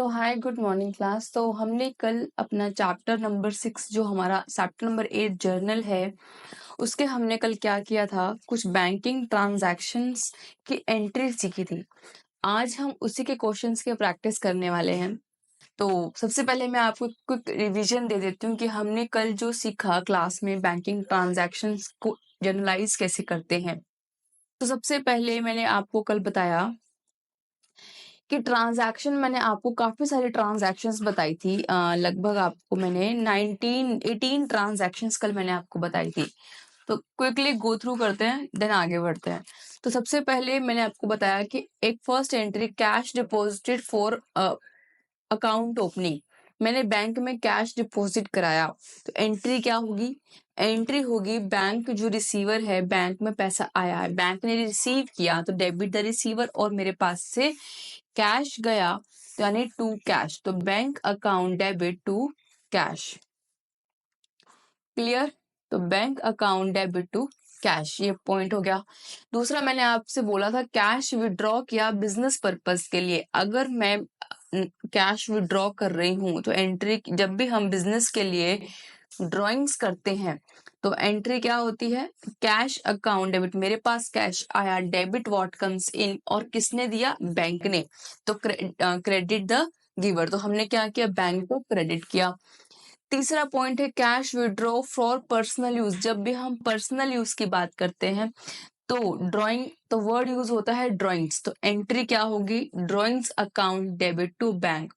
Hi good morning class. तो हमने कल अपना चैप्टर नंबर 6 जो हमारा चैप्टर नंबर 8 जर्नल है उसके हमने कल क्या किया था, कुछ बैंकिंग ट्रांजैक्शंस की एंट्री सीखी थी। आज हम उसी के क्वेश्चंस के प्रैक्टिस करने वाले हैं। तो सबसे पहले मैं आपको क्विक रिवीजन दे देती हूँ कि हमने कल जो सीखा क्लास में बैंकिंग ट्रांजैक्शंस को जर्नलाइज कैसे करते हैं। तो सबसे पहले मैंने आपको कल बताया कि ट्रांजैक्शन मैंने आपको काफी सारी ट्रांजैक्शंस बताई थी। लगभग आपको मैंने 18 ट्रांजैक्शंस कल मैंने आपको बताई थी। तो क्विकली गो थ्रू करते हैं, देन आगे बढ़ते हैं। तो सबसे पहले मैंने आपको बताया कि एक first entry cash deposited for account opening. मैंने बैंक में कैश डिपॉजिट कराया, तो एंट्री क्या होगी? एंट्री होगी बैंक जो रिसीवर है, बैंक में पैसा आया है, बैंक ने रिसीव किया तो डेबिट द रिसीवर, और मेरे पास से कैश गया तो यानी टू कैश, तो bank account debit to cash. Clear? तो bank account debit to cash, ये पॉइंट हो गया। दूसरा मैंने आपसे बोला था कैश विड्रॉ किया बिजनेस पर्पस के लिए। अगर मैं कैश विड्रॉ कर रही हूँ तो एंट्री, जब भी हम बिजनेस के लिए ड्राइंग्स करते हैं तो एंट्री क्या होती है? कैश अकाउंट डेबिट, मेरे पास कैश आया, डेबिट व्हाट कम्स इन, और किसने दिया? बैंक ने, तो क्रेडिट द गिवर, तो हमने क्या किया? बैंक को क्रेडिट किया। तीसरा पॉइंट है cash withdraw for personal use. जब भी हम पर्सनल यूज की बात करते हैं तो ड्राइंग, तो वर्ड यूज होता है ड्राइंग्स, तो एंट्री क्या होगी? Drawings account debit to bank.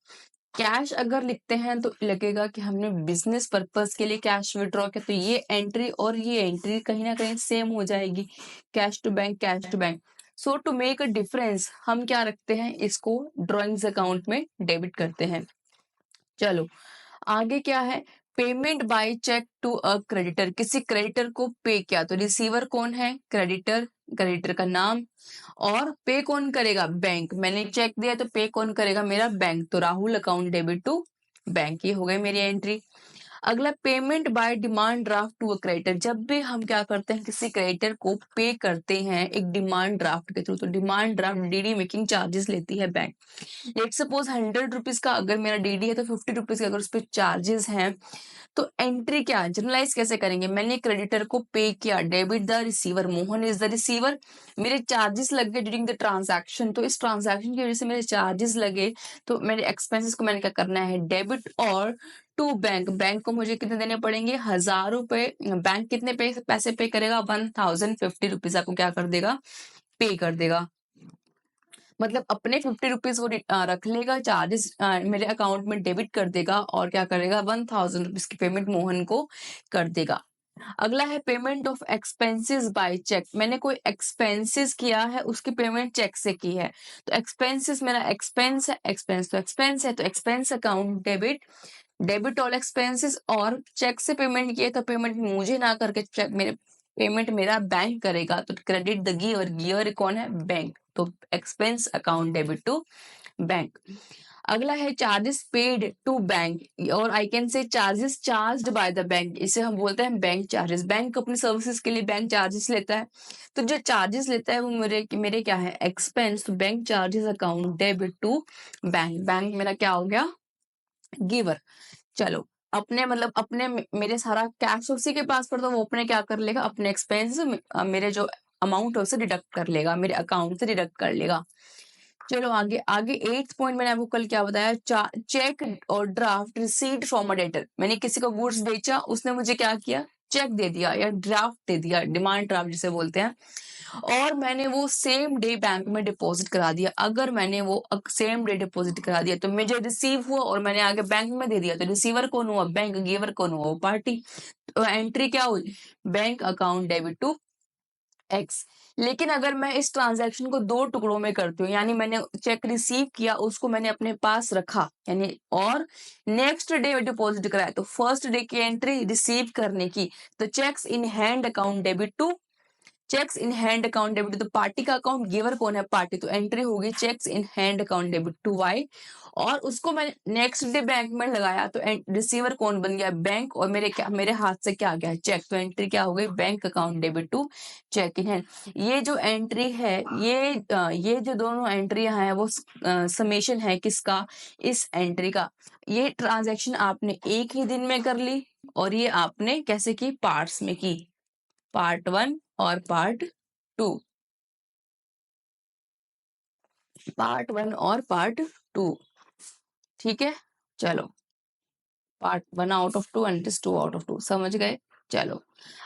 Cash अगर लिखते हैं तो लगेगा कि हमने बिजनेस पर्पस के लिए कैश विड्रॉ किया, तो ये एंट्री और ये एंट्री कहीं ना कहीं सेम हो जाएगी, cash to bank, cash to bank. So to make a difference हम क्या रखते हैं? इसको ड्राइंग्स अकाउंट में डेबिट करते हैं। चलो आगे क्या है? Payment by cheque to a creditor, किसी क्रेडिटर को पे किया, तो रिसीवर कौन है? क्रेडिटर, क्रेडिटर का नाम, और पे कौन करेगा? बैंक। मैंने चेक दिया तो पे कौन करेगा? मेरा बैंक, तो Rahul account debit to bank. ये हो गई मेरी एंट्री। अगला payment by demand draft to a creditor. जब भी हम क्या करते हैं, किसी क्रेडिटर को पे करते हैं एक डिमांड ड्राफ्ट के थ्रू, तो demand draft DD making charges लेती है बैंक। लेट सपोज 100 रुपीज का अगर मेरा डीडी है तो 50 रुपीज के अगर उस पर चार्जेस हैं, तो एंट्री क्या जनरलाइज कैसे करेंगे? मैंने क्रेडिटर को पे किया, debit the receiver, Mohan is the receiver, मेरे चार्जेस लग गए ड्यूरिंग द ट्रांजैक्शन, तो इस ट्रांजैक्शन की वजह से मेरे चार्जेस लगे, तो मेरे एक्सपेंसेस को मैंने क्या करना है? डेबिट और टू बैंक, बैंक को मुझे कितने देने पड़ेंगे? 1000 रुपए। बैंक कितने पैसे पे करेगा? 1050 रुपीज आपको क्या कर देगा? पे कर देगा। मतलब अपने 50 रुपीज वो रख लेगा, चार्जेस मेरे अकाउंट में डेबिट कर देगा, और क्या करेगा? 1000 रुपीज की पेमेंट मोहन को कर देगा। अगला है payment of expenses by cheque. मैंने कोई एक्सपेंसेस किया है, उसकी पेमेंट चेक से की है, तो एक्सपेंसेस मेरा एक्सपेंस है, एक्सपेंस तो एक्सपेंस है, तो expense account debit, debit all expenses, और चेक से पेमेंट किए तो पेमेंट मुझे ना करके चेक मेरे पेमेंट मेरा बैंक करेगा, तो क्रेडिट द गिवर, गिवर कौन है? बैंक, तो expense account debit to bank. अगला है चार्जेस पेड टू बैंक, और I can say charges charged by the bank, इसे हम बोलते हैं बैंक चार्जेस। बैंक अपनी सर्विसेज के लिए बैंक चार्जेस लेता है, तो जो चार्जेस लेता है वो मेरे क्या है? एक्सपेंस, तो bank charges account debit to bank, bank मेरा क्या हो गया? गिवर। चलो अपने मतलब अपने मेरे सारा कैश उसी के पास पर, तो वो अपने क्या कर लेगा? अपने एक्सपेंस मेरे जो अमाउंट है उसे डिडक्ट कर लेगा, मेरे अकाउंट से डिडक्ट कर लेगा। चलो आगे आगे 8th पॉइंट मैंने आपको कल क्या बताया? चेक और draft received from a debtor. मैंने किसी को गुड्स बेचा, उसने मुझे क्या किया? चेक दे दिया या ड्राफ्ट दे दिया, डिमांड ड्राफ्ट जिसे बोलते हैं, और मैंने वो सेम डे बैंक में डिपॉजिट करा दिया। अगर मैंने वो सेम डे डिपॉजिट करा दिया तो मुझे रिसीव हुआ और मैंने आगे बैंक में दे दिया, तो रिसीवर कौन हुआ? बैंक, गिवर कौन हुआ? वो पार्टी। तो एंट्री क्या हुई? Bank account debit to X. लेकिन अगर मैं इस ट्रांजैक्शन को दो टुकड़ों में करती हूँ, यानी मैंने चेक रिसीव किया, उसको मैंने अपने पास रखा, यानी और नेक्स्ट डे डिपॉजिट कराया, तो फर्स्ट डे की एंट्री रिसीव करने की, तो cheques in hand account debit to cheques in hand account debit तो पार्टी का अकाउंट, गिवर कौन है, पार्टी, तो एंट्री होगी cheques in hand account debit to Y, और उसको मैंने नेक्स्ट डे बैंक में लगाया तो रिसीवर कौन बन गया, बैंक, और मेरे हाथ से क्या आ गया, चेक, तो एंट्री क्या हो गई, bank account debit to cheque in hand. ये जो एंट्री है, ये जो दोनों एंट्रियां हैं वो समेशन है किसका, इस एंट्री का। ये ट्रांजैक्शन आपने एक ही दिन में कर ली, और ये आपने कैसे की, पार्ट्स में की, पार्ट 1 और पार्ट 2, पार्ट 1 और पार्ट 2, ठीक है। चलो, part 1 out of 2 and 2 out of 2, समझ गए। चलो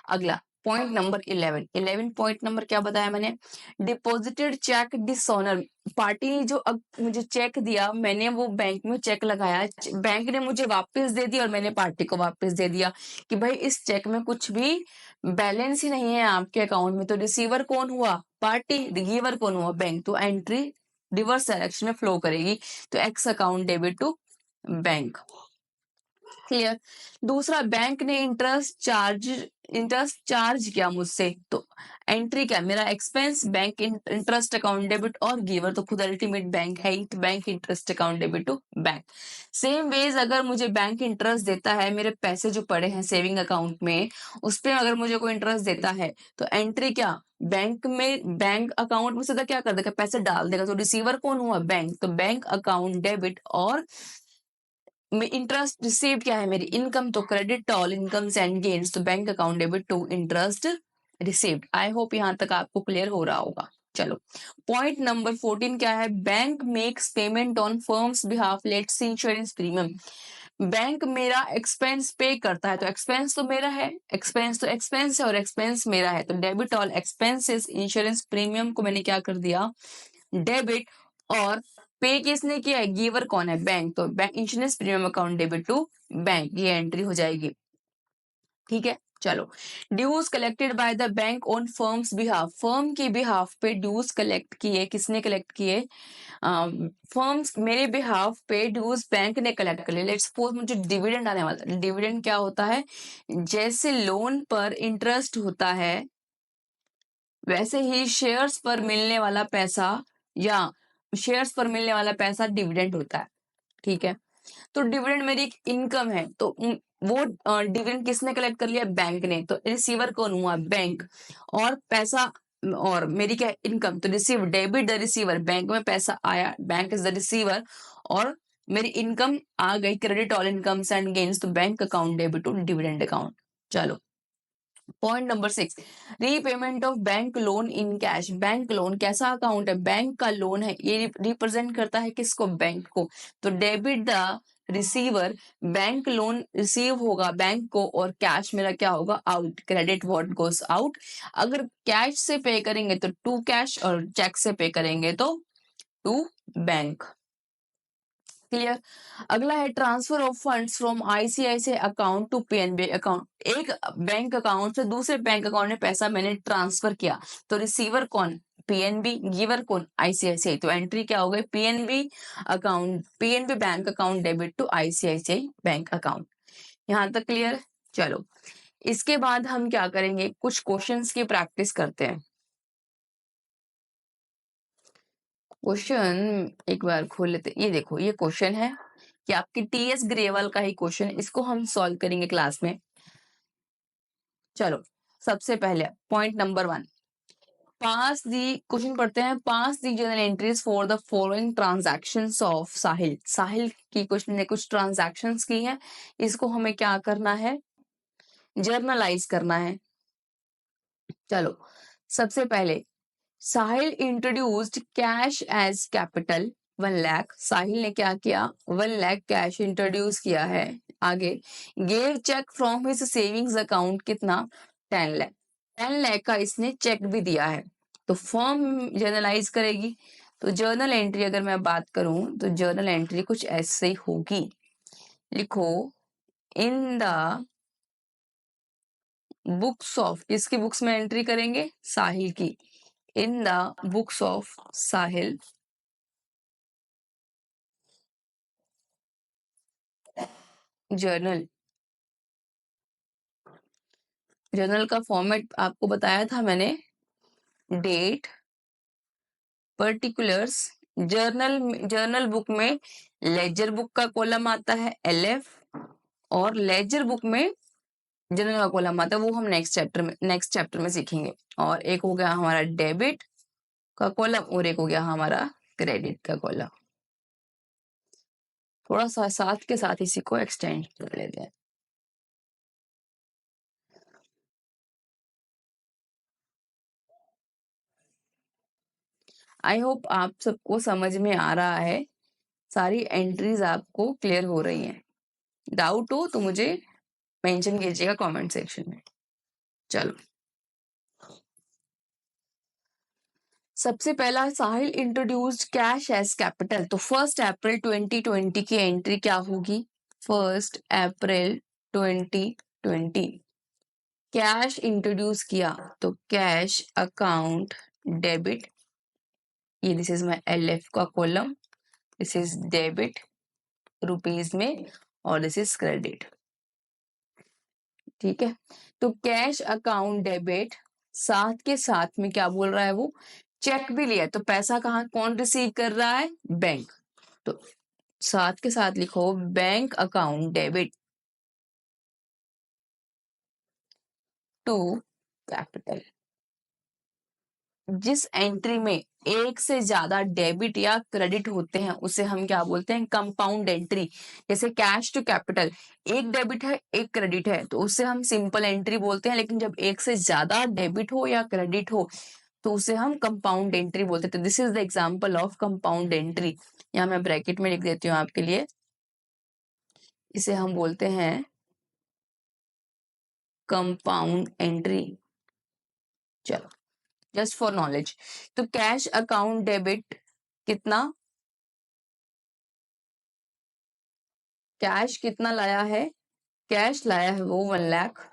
अगला पॉइंट नंबर 11 पॉइंट नंबर क्या बताया मैंने, डिपॉजिटेड चेक डिसऑनर, पार्टी ने जो मुझे चेक दिया, मैंने वो बैंक में चेक लगाया, बैंक ने मुझे वापस दे दिया और मैंने पार्टी को वापस दे दिया कि भाई इस चेक में कुछ भी बैलेंस ही नहीं है आपके अकाउंट में, तो रिसीवर कौन हुआ, पार्टी, गिवर कौन हुआ, बैंक, तो एंट्री रिवर्स डायरेक्शन में फ्लो करेगी, तो X account debit to bank, clear. दूसरा, बैंक ने इंटरेस्ट चार्ज किया मुझसे, तो एंट्री क्या, मेरा expense, bank interest account debit, और गिवर तो खुद अल्टीमेट बैंक है ही, तो bank interest account debit to bank. Same ways अगर मुझे बैंक इंटरेस्ट देता है, मेरे पैसे जो पड़े हैं सेविंग अकाउंट में, उस पर अगर मुझे कोई इंटरेस्ट देता है, तो एंट्री क्या, बैंक अकाउंट में सीधा क्या कर देगा, पैसे डाल देगा, तो रिसीवर कौन हुआ, बैंक, तो बैंक अकाउंट डेबिट, और इंटरेस्ट रिसीव क्या है मेरी, इनकम, तो credit all incomes and gains, तो bank account debit to interest received. I hope यहां तक आपको क्लियर हो रहा होगा। चलो पॉइंट नंबर 14 क्या है, bank makes payment on firm's behalf, let's insurance premium, bank मेरा एक्सपेंस पे करता है, तो एक्सपेंस तो मेरा है, एक्सपेंस तो एक्सपेंस है और एक्सपेंस मेरा है, तो debit all expenses, insurance premium को मैंने क्या कर दिया, डेबिट, और पे किसने किया है, गिवर कौन है, बैंक, तो bank insurance premium account debit to bank, ये एंट्री हो जाएगी, ठीक है। चलो, dues collected by the bank on firm's behalf, firm के बिहाफ पे ड्यूज कलेक्ट किए, किसने कलेक्ट किए, फर्म्स मेरे बिहाफ पे ड्यूज बैंक ने कलेक्ट कर लिए। लेट्स सपोज मुझे डिविडेंड आने वाला है, डिविडेंड क्या होता है, जैसे लोन पर इंटरेस्ट होता है वैसे ही शेयर्स पर मिलने वाला पैसा, या शेयर्स पर मिलने वाला पैसा डिविडेंड होता है, ठीक है। तो डिविडेंड मेरी एक इनकम है, तो वो डिविडेंड किसने कलेक्ट कर लिया, बैंक ने, तो रिसीवर कौन हुआ, बैंक, और पैसा, और मेरी क्या इनकम, तो receive, debit the receiver, bank में पैसा आया, बैंक इज द रिसीवर, और मेरी इनकम आ गई, credit all incomes and gains, तो bank account debit to dividend account. चलो point number 6, repayment of bank loan in cash, bank loan कैसा अकाउंट है, बैंक का लोन है, ये रिप्रेजेंट करता है किसको, बैंक को, तो debit the receiver, bank loan receive होगा बैंक को, और कैश मेरा क्या होगा, out, credit what goes out, अगर कैश से पे करेंगे तो टू कैश, और चेक से पे करेंगे तो टू बैंक, क्लियर। अगला है transfer of funds from ICICI account to PNB account, एक बैंक अकाउंट से दूसरे बैंक अकाउंट में पैसा मैंने ट्रांसफर किया, तो रिसीवर कौन, पीएनबी, गिवर कौन, आईसीआईसीआई, तो एंट्री क्या हो गई, PNB account, PNB bank account debit to ICICI bank account. यहां तक क्लियर। चलो इसके बाद हम क्या करेंगे, कुछ क्वेश्चंस की प्रैक्टिस करते हैं। क्वेश्चन एक बार खोल लेते, ये देखो ये क्वेश्चन है कि आपकी टीएस ग्रेवाल का ही क्वेश्चन है, इसको हम सॉल्व करेंगे क्लास में। चलो सबसे पहले point number 1, pass the, question पढ़ते हैं, pass the journal entries for the following transactions of Sahil, Sahil की क्वेश्चन ने कुछ ट्रांजैक्शंस की हैं, इसको हमें क्या करना है, जर्नलाइज करना है। चलो सबसे पहले, Sahil introduced cash as capital 1 lakh, Sahil ने क्या किया, 1 लाख कैश इंट्रोड्यूस किया है। आगे, gave cheque from his savings account, कितना, 10 लाख, 10 लाख का इसने चेक भी दिया है, तो फर्म जर्नलाइज करेगी, तो जर्नल एंट्री अगर मैं बात करूं तो जर्नल एंट्री कुछ ऐसे ही होगी, लिखो, इन द बुक्स ऑफ, किसकी बुक्स में एंट्री करेंगे, साहिल की, in the books of Sahil journal, journal का फॉर्मेट आपको बताया था मैंने, डेट, पर्टिकुलर्स। जर्नल बुक में लेजर बुक का कॉलम आता है LF, और लेजर बुक में जनरल का कॉलम आता है, वो हम नेक्स्ट चैप्टर में सीखेंगे। और एक हो गया हमारा डेबिट का कॉलम, और एक हो गया हमारा क्रेडिट का कॉलम। थोड़ा सा साथ के साथ इसी को एक्सटेंड कर लेते हैं। आई होप आप सबको समझ में आ रहा है, सारी एंट्रीज आपको क्लियर हो रही हैं। डाउट हो तो मुझे मेंशन कीजिएगा कमेंट सेक्शन में। चलो, सबसे पहला साहिल इंट्रोड्यूस्ड कैश एज कैपिटल, तो 1 अप्रैल 2020 की एंट्री क्या होगी? 1 अप्रैल 2020 कैश इंट्रोड्यूस किया, तो कैश अकाउंट डेबिट, ये दिस इज माय LF का column, this is debit rupees में, और दिस इज क्रेडिट। ठीक है, तो कैश अकाउंट डेबिट, साथ के साथ में क्या बोल रहा है वो? चेक भी लिया, तो पैसा कहाँ कौन रिसीव कर रहा है? बैंक। तो साथ के साथ लिखो bank account debit to capital. जिस एंट्री में एक से ज्यादा डेबिट या क्रेडिट होते हैं उसे हम क्या बोलते हैं? Compound entry. जैसे कैश टू कैपिटल, एक डेबिट है एक क्रेडिट है, तो उससे हम सिंपल एंट्री बोलते हैं। लेकिन जब एक से ज्यादा डेबिट हो या क्रेडिट हो तो उसे हम कंपाउंड एंट्री बोलते हैं। This is the example of compound entry. यहाँ मैं ब्रैकेट में लिख देती हूँ आपके लिए, इसे हम बोलते हैं कंपाउंड एंट्री। चलो, जस्ट फॉर नॉलेज। तो कैश अकाउंट डेबिट कितना? कैश कितना लाया है? कैश लाया है वो 1 lakh.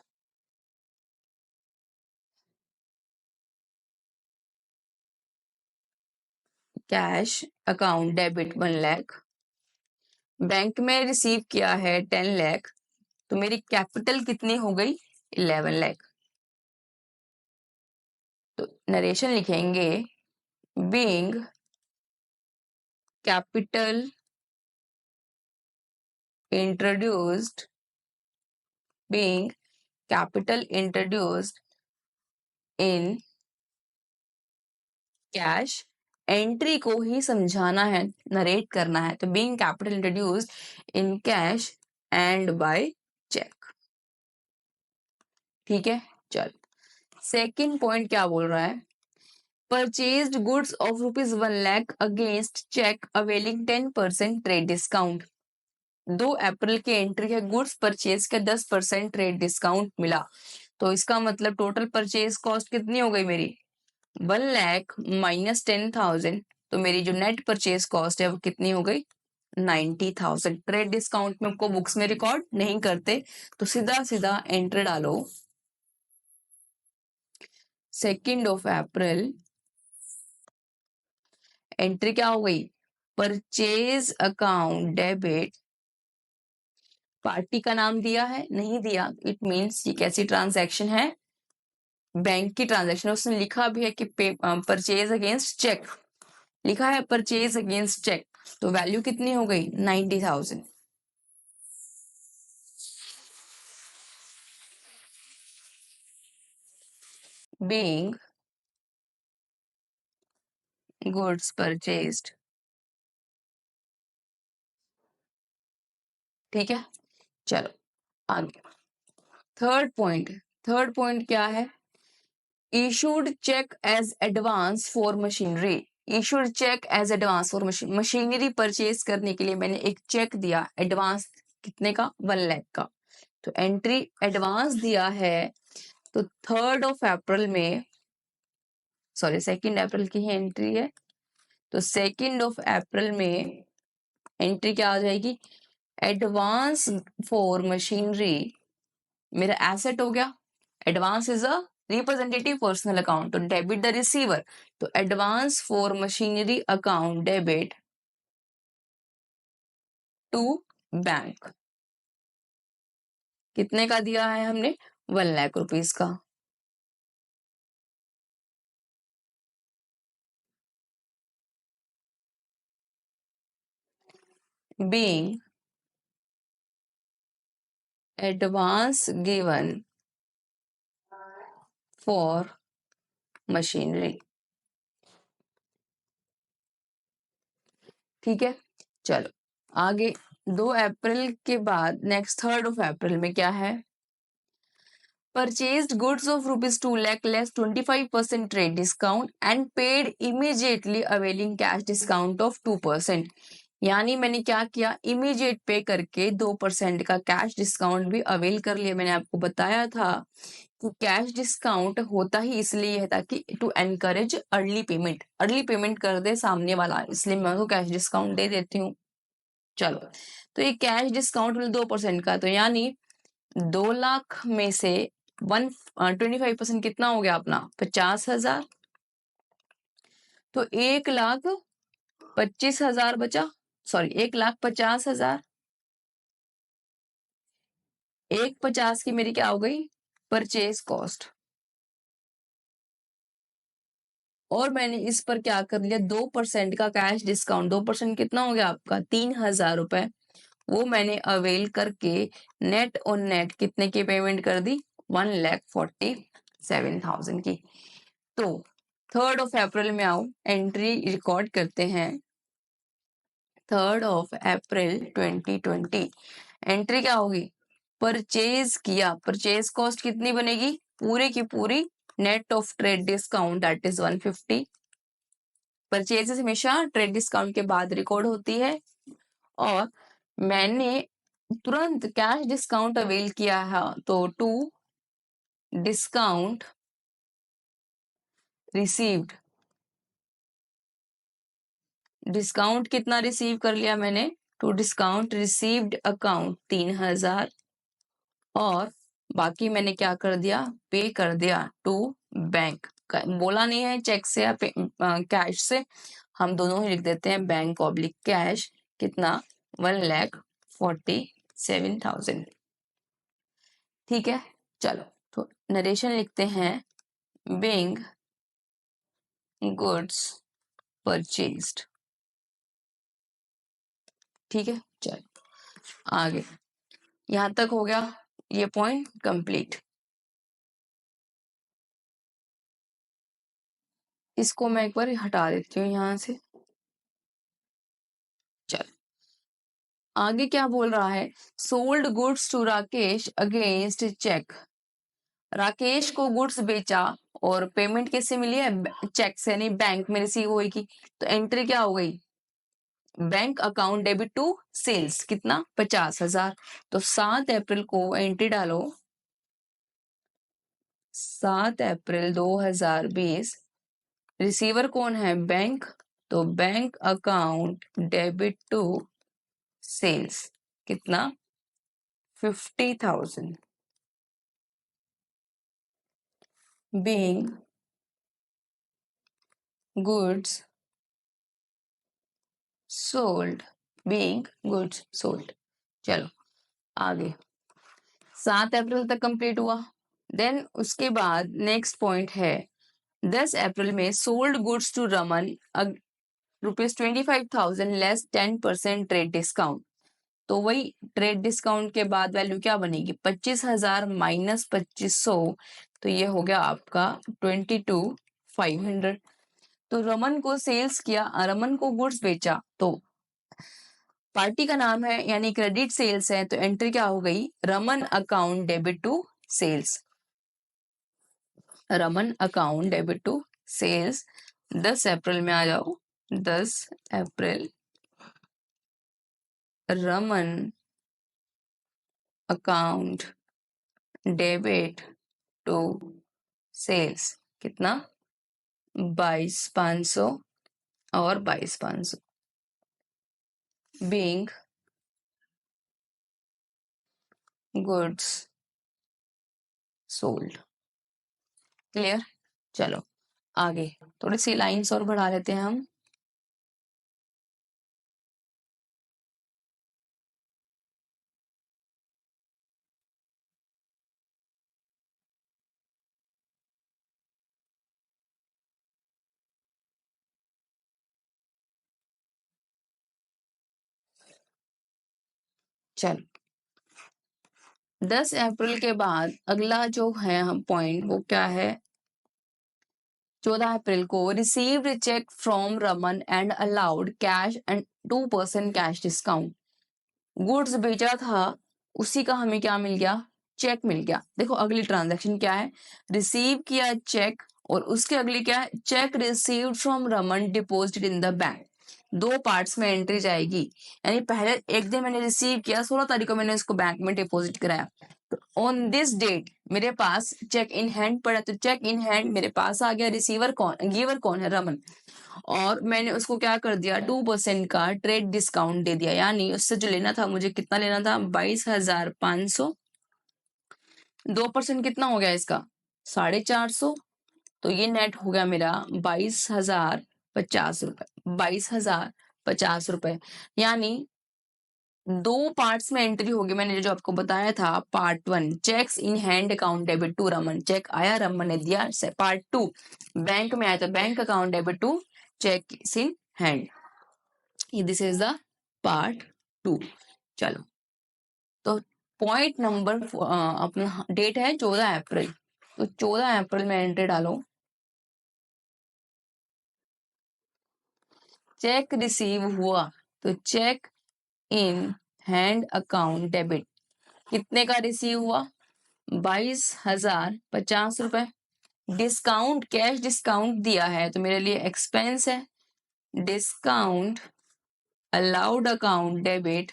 Cash account debit 1 lakh. Bank में रिसीव किया है 10 लाख, तो मेरी कैपिटल कितनी हो गई? 11 लाख। तो नरेशन लिखेंगे being capital introduced, being capital introduced in cash. Entry को ही समझाना है, नरेट करना है, तो being capital introduced in cash and by cheque. ठीक है, चल सेकंड पॉइंट क्या बोल रहा है? Purchased goods of ₹1 lakh against cheque availing 10% trade discount. 2 April की एंट्री है, गुड्स परचेज का 10% ट्रेड डिस्काउंट मिला, तो इसका मतलब टोटल परचेज कॉस्ट कितनी हो गई मेरी? 1 लाख माइनस 10,000, तो मेरी जो नेट परचेज कॉस्ट है वो कितनी हो गई? 90,000। ट्रेड डिस्काउंट में को बुक्स में रिकॉर्ड नहीं करते, तो सीधा सीधा एंट्री डालो 2 अप्रैल। एंट्री क्या हो गई? Purchase account debit. पार्टी का नाम दिया है? नहीं दिया, इट मीन्स ये कैसी ट्रांजैक्शन है? बैंक की ट्रांजैक्शन। उसने लिखा भी है कि परचेज अगेंस्ट चेक, लिखा है परचेज अगेंस्ट चेक, तो वैल्यू कितनी हो गई? 90,000। Being goods purchased. ठीक है, चलो आगे। थर्ड पॉइंट क्या है? Issued cheque as advance for machinery. Issued cheque as advance for machinery purchase करने के लिए मैंने एक चेक दिया एडवांस, कितने का? 1 लाख का। तो एंट्री एडवांस दिया है, तो 2 अप्रैल की ही एंट्री है, तो 2 अप्रैल में एंट्री क्या आ जाएगी? एडवांस फॉर मशीनरी, मेरा एसेट हो गया। Advance is a representative personal account, तो डेबिट द रिसीवर, तो advance for machinery account debit to bank. कितने का दिया है हमने? 1 लाख रुपीस का। being advance given for machinery। ठीक है, चलो आगे। 2 अप्रैल के बाद नेक्स्ट 3rd of April में क्या है? Purchased goods of rupees 2 lakh less 25% trade discount and paid immediately availing cash discount of 2%। यानी मैंने क्या किया, इमीडिएट पे करके 2% का कैश डिस्काउंट भी अवेल कर लिया। मैंने आपको बताया था कि कैश डिस्काउंट होता ही इसलिए है ताकि टू एनकरेज अर्ली पेमेंट कर दे सामने वाला, इसलिए मैं उसको कैश डिस्काउंट दे देती हूँ। चलो, तो ये कैश डिस्काउंट 2% का, तो यानी 2 लाख में से 25% कितना हो गया अपना 50,000, तो 1,25,000 बचा, सॉरी 1,50,000। 1,50 की मेरी क्या हो गई परचेज कॉस्ट, और मैंने इस पर क्या कर लिया 2% का कैश डिस्काउंट। 2% कितना हो गया आपका 3,000 रुपए, वो मैंने अवेल करके नेट ऑन नेट कितने की पेमेंट कर दी 1,47,000 की। तो 3rd of April में आओ, एंट्री रिकॉर्ड करते हैं। 3rd of April 2020 एंट्री क्या होगी, परचेज किया, परचेज कॉस्ट कितनी बनेगी पूरे की पूरी net of trade discount that is 150। Purchases हमेशा ट्रेड डिस्काउंट के बाद रिकॉर्ड होती है, और मैंने तुरंत कैश डिस्काउंट अवेल किया है, तो टू डिस्काउंट रिसीव्ड, डिस्काउंट कितना रिसीव कर लिया मैंने, टू डिस्काउंट रिसीव्ड अकाउंट 3,000, और बाकी मैंने क्या कर दिया पे कर दिया टू बैंक। बोला नहीं है चेक से या कैश से, हम दोनों ही लिख देते हैं बैंक ऑब्लिक कैश, कितना 1,47,000। ठीक है, चलो तो नरेशन लिखते हैं, being goods purchased। ठीक है, चलो आगे, यहां तक हो गया ये पॉइंट कंप्लीट। इसको मैं एक बार हटा देती हूँ यहां से। चल आगे क्या बोल रहा है, sold goods to Rakesh against cheque. Rakesh को गुड्स बेचा और पेमेंट कैसे मिली है, चेक से, नहीं बैंक में रिसीव होगी। तो एंट्री क्या हो गई, bank account debit to sales, कितना 50,000। तो 7 अप्रैल को एंट्री डालो, 7 अप्रैल 2020, रिसीवर कौन है बैंक, तो bank account debit to sales, कितना 50,000। being goods sold, being goods sold। चलो आगे, 7 अप्रैल तक कंप्लीट हुआ। देन उसके बाद नेक्स्ट पॉइंट है, 10 अप्रैल में sold goods to Raman ₹25,000 less 10% trade discount. तो वही ट्रेड डिस्काउंट के बाद वैल्यू क्या बनेगी 25,000 माइनस 2,500, तो ये हो गया आपका 22,500। तो रमन को सेल्स किया, रमन को गुड्स बेचा, तो पार्टी का नाम है यानी क्रेडिट सेल्स है, तो एंट्री क्या हो गई Raman account debit to sales, Raman account debit to sales. 10 April में आ जाओ, 10 April Raman account debit to sales, कितना 22,500 और 22,500। Being goods sold. क्लियर, चलो आगे थोड़ी सी लाइंस और बढ़ा लेते हैं हम। चल 10 अप्रैल के बाद अगला जो है हम पॉइंट वो क्या है, 14 अप्रैल को received cheque from Raman and allowed cash and 2% cash discount. Goods बेचा था उसी का हमें क्या मिल गया, चेक मिल गया। देखो अगली ट्रांजैक्शन क्या है, रिसीव किया चेक और उसके अगली क्या है, check received from Raman deposited in the bank. दो पार्ट्स में एंट्री जाएगी, यानी पहले एक दिन मैंने रिसीव किया, 16 तारीख को मैंने इसको बैंक में डिपॉजिट कराया, तो ऑन दिस डेट मेरे पास चेक इन हैंड पड़ा, तो चेक इन हैंड मेरे पास आ गया। रिसीवर कौन, गिवर कौन है, रमन, और मैंने उसको क्या कर दिया, 2% का ट्रेड डिस्काउंट दे दिया, यानी उससे जो लेना था मुझे, कितना लेना था, 22,500। 2% कितना हो गया इसका, 450, तो ये नेट हो गया मेरा 22,050 रुपए, 22,050 रुपए। यानी दो पार्ट्स में एंट्री होगी, मैंने जो आपको बताया था। Part 1 cheques in hand account debit to Raman, cheque आया, रमन ने दिया। पार्ट 2 बैंक में आया तो bank account debit to cheque in hand, this is the part 2। चलो, तो पॉइंट नंबर अपना डेट है 14 अप्रैल, तो 14 अप्रैल में एंट्री डालो, चेक रिसीव हुआ तो cheque in hand account debit, कितने का रिसीव हुआ, 22,050 रुपए। डिस्काउंट, कैश डिस्काउंट दिया है तो मेरे लिए एक्सपेंस है, डिस्काउंट अलाउड अकाउंट डेबिट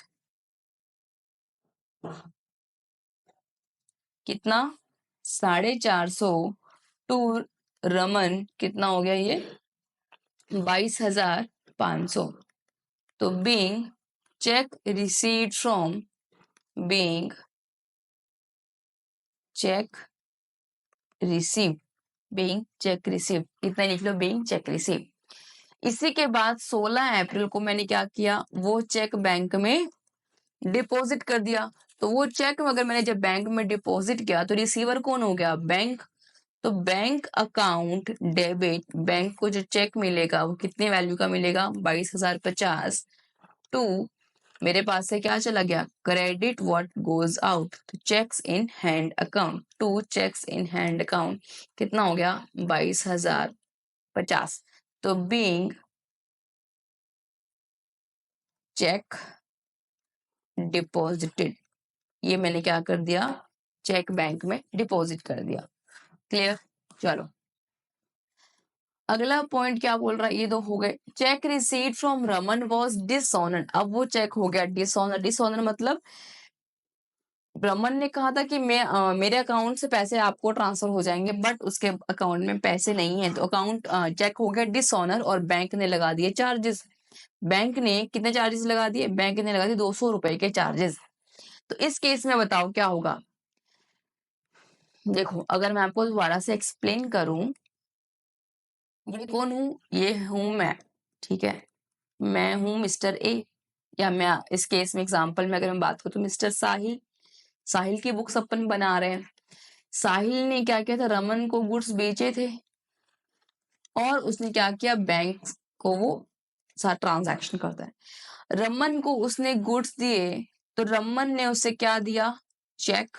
कितना, 450 टू रमन, कितना हो गया ये, 22,500। तो being check received from, being check receive, being check receive, इतना लिख लो, बीइंग चेक रिसीव। इसी के बाद 16 अप्रैल को मैंने क्या किया, वो चेक बैंक में डिपॉजिट कर दिया। तो वो चेक अगर मैंने जब बैंक में डिपॉजिट किया तो रिसीवर कौन हो गया, बैंक। तो बैंक अकाउंट डेबिट, बैंक को जो चेक मिलेगा वो कितने वैल्यू का मिलेगा, 22,050 टू, मेरे पास से क्या चला गया, क्रेडिट व्हाट गोज आउट, तो cheques in hand account to cheques in hand account, कितना हो गया, 22,050। तो बीइंग चेक डिपॉजिटेड, ये मैंने क्या कर दिया, चेक बैंक में डिपॉजिट कर दिया। क्लियर। चलो अगला पॉइंट क्या बोल रहा है, ये दो हो गए। Check received from Raman was dishonoured, अब वो चेक हो गया डिसऑनर। डिसऑनर मतलब रमन ने कहा था कि मेरे अकाउंट से पैसे आपको ट्रांसफर हो जाएंगे, बट उसके अकाउंट में पैसे नहीं है, तो अकाउंट चेक हो गया डिसऑनर और बैंक ने लगा दिए चार्जेस। बैंक ने कितने चार्जेस लगा दिए, बैंक ने लगा दिए 200 रुपए के चार्जेस। तो इस केस में बताओ क्या होगा। देखो अगर मैं आपको दोबारा से एक्सप्लेन करूं, ये कौन हूं, ये हूं मैं, ठीक है, मैं हूं मिस्टर ए, या मैं इस केस में एग्जांपल में अगर मैं बात करूं तो मिस्टर साहिल। साहिल की बुक्स अपन बना रहे हैं। साहिल ने क्या किया था, रमन को गुड्स बेचे थे और उसने क्या किया, बैंक को वो सारा ट्रांजैक्शन करता है। रमन को उसने गुड्स दिए तो रमन ने उसे क्या दिया, चेक,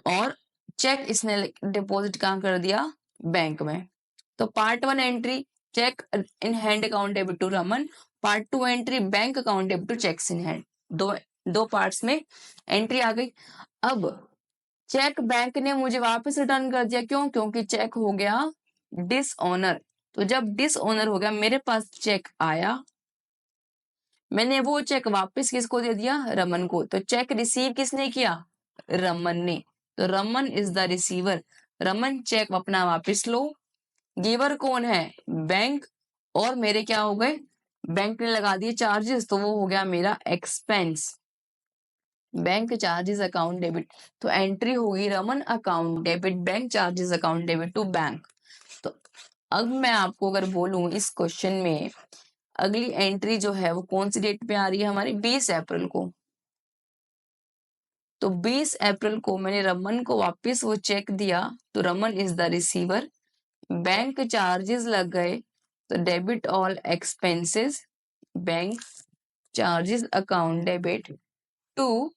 और चेक इसने डिपॉजिट कहाँ कर दिया, बैंक में। तो part 1 entry cheque in hand account debit to Raman, part 2 entry bank account debit to cheques in hand, दो दो पार्ट्स में एंट्री आ गई। अब चेक बैंक ने मुझे वापस रिटर्न कर दिया, क्यों, क्योंकि चेक हो गया डिसऑनर। तो जब डिसऑनर हो गया, मेरे पास चेक आया, मैंने वो चेक वापस किसको दे दिया, रमन को। तो चेक रिसीव किसने किया, रमन ने, तो Raman is the receiver. Raman cheque अपना वापस लो। गिवर कौन है, बैंक, और मेरे क्या हो गए, बैंक ने लगा दिए चार्जेस, तो वो हो गया मेरा expense, bank charges account debit. तो एंट्री होगी Raman account debit bank charges account debit to bank. तो अब मैं आपको अगर बोलूं इस क्वेश्चन में अगली एंट्री जो है वो कौन सी डेट पे आ रही है हमारी, 20 अप्रैल को। तो 20 अप्रैल को मैंने रमन को वापस वो चेक दिया, तो Raman is the receiver. Bank charges लग गए, तो debit all expenses, bank charges account debit to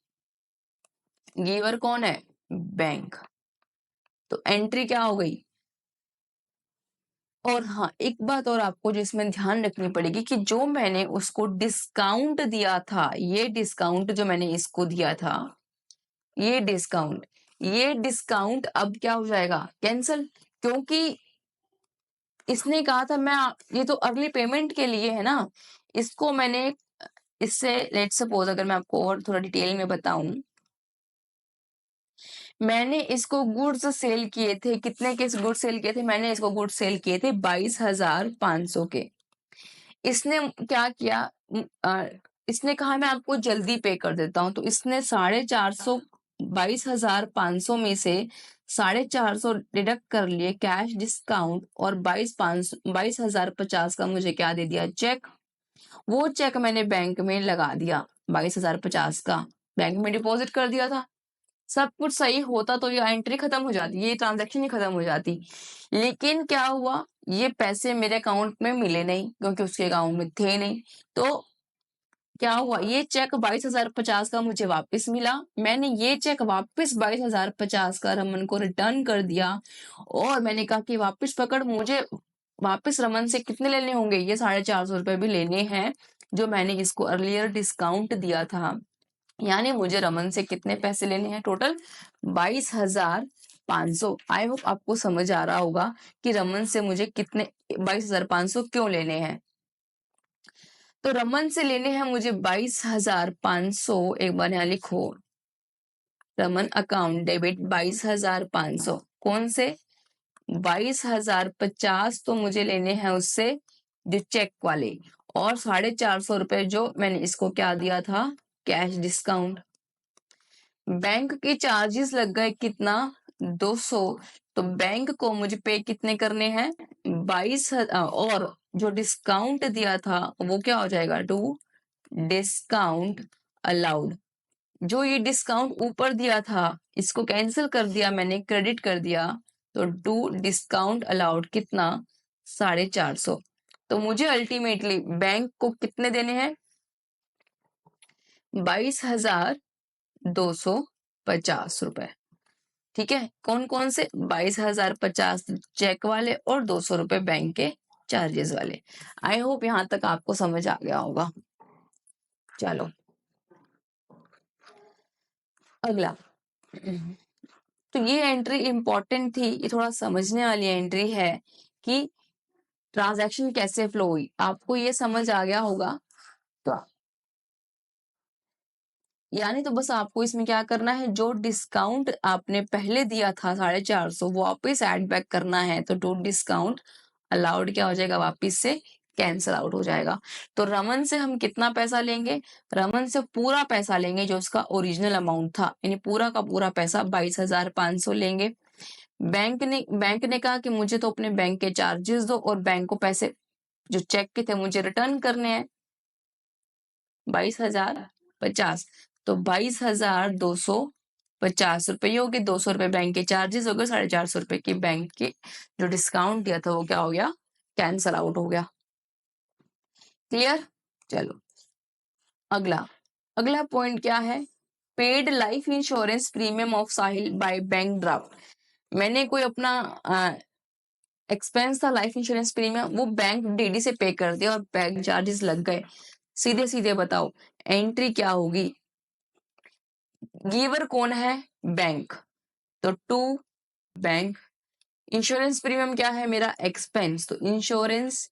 giver कौन है, बैंक। तो एंट्री क्या हो गई। और हाँ, एक बात और आपको जो इसमें ध्यान रखनी पड़ेगी कि जो मैंने उसको डिस्काउंट दिया था, ये डिस्काउंट जो मैंने इसको दिया था, ये डिस्काउंट अब क्या हो जाएगा, कैंसल। क्योंकि इसने कहा था मैं ये तो अर्ली पेमेंट के लिए है ना, इसको मैंने इससे लेट सपोज अगर मैं आपको और थोड़ा डिटेल में बताऊं, मैंने इसको गुड्स सेल किए थे, कितने के गुड्स सेल किए थे, मैंने इसको गुड्स सेल किए थे 22,500 के। इसने क्या किया, इसने कहा मैं आपको जल्दी पे कर देता हूं, तो इसने 450, 22,500 में से 450 डिडक्ट कर लिए कैश डिस्काउंट, और 22,50 का मुझे क्या दे दिया, चेक। वो चेक मैंने बैंक में लगा दिया, 22,050 का बैंक में डिपॉजिट कर दिया था। सब कुछ सही होता तो ये एंट्री खत्म हो जाती, ये ट्रांजैक्शन ही खत्म हो जाती। लेकिन क्या हुआ, ये पैसे मेरे अकाउंट में मिले नहीं क्योंकि उसके अकाउंट में थे नहीं। तो क्या हुआ, ये चेक 22,050 का मुझे वापस मिला। मैंने ये चेक वापस 22,050 का रमन को रिटर्न कर दिया, और मैंने कहा कि वापस पकड़, मुझे वापस रमन से कितने लेने होंगे, ये 450 रुपए भी लेने हैं जो मैंने इसको अर्लियर डिस्काउंट दिया था। यानी मुझे रमन से कितने पैसे लेने हैं, टोटल 22,500। आई होप आपको समझ आ रहा होगा कि रमन से मुझे कितने 22,500 क्यों लेने हैं। तो रमन से लेने हैं मुझे 22,500, एक बार यहाँ लिखो, रमन अकाउंट डेबिट 22,500, कौन से, 22,050 तो मुझे लेने हैं उससे जो चेक वाले, और 450 रुपए जो मैंने इसको क्या दिया था, कैश डिस्काउंट। बैंक के चार्जेस लग गए कितना, 200। तो बैंक को मुझे पे कितने करने हैं, 22,000, और जो डिस्काउंट दिया था वो क्या हो जाएगा, टू डिस्काउंट अलाउड। जो ये डिस्काउंट ऊपर दिया था इसको कैंसिल कर दिया मैंने, क्रेडिट कर दिया। तो टू डिस्काउंट अलाउड कितना, 450। तो मुझे अल्टीमेटली बैंक को कितने देने हैं, 22,250 रुपए। ठीक है, कौन कौन से, 22,050 चेक वाले और 200 रुपए बैंक के चार्जेस वाले। आई होप यहां तक आपको समझ आ गया होगा। चलो अगला। तो ये एंट्री इंपॉर्टेंट थी, ये थोड़ा समझने वाली एंट्री है कि ट्रांजैक्शन कैसे फ्लो हुई, आपको ये समझ आ गया होगा। तो यानी तो बस आपको इसमें क्या करना है, जो डिस्काउंट आपने पहले दिया था 450 वो वापस ऐड बैक करना है। तो टू डिस्काउंट अलाउड क्या हो जाएगा, वापस से कैंसल आउट हो जाएगा। तो रमन से हम कितना पैसा लेंगे, रमन से पूरा पैसा लेंगे जो उसका ओरिजिनल अमाउंट था, यानी पूरा का पूरा पैसा 22,500 लेंगे। बैंक ने कहा कि मुझे तो अपने बैंक के चार्जेस दो, और बैंक को पैसे जो चेक के थे मुझे रिटर्न करने हैं 22,050। तो 22,250 रुपये हो गए, 200 रुपए बैंक के चार्जेस हो गए, 450 रुपए की बैंक के जो डिस्काउंट दिया था वो क्या हो गया, कैंसल आउट हो गया। क्लियर। चलो अगला, अगला पॉइंट क्या है, paid life insurance premium of Sahil by bank draft. मैंने कोई अपना एक्सपेंस था लाइफ इंश्योरेंस प्रीमियम, वो बैंक डीडी से पे कर दिया और बैंक चार्जेस लग गए। सीधे सीधे बताओ एंट्री क्या होगी, गिवर कौन है, बैंक। तो टू बैंक, इंश्योरेंस प्रीमियम क्या है मेरा, एक्सपेंस। तो इंश्योरेंस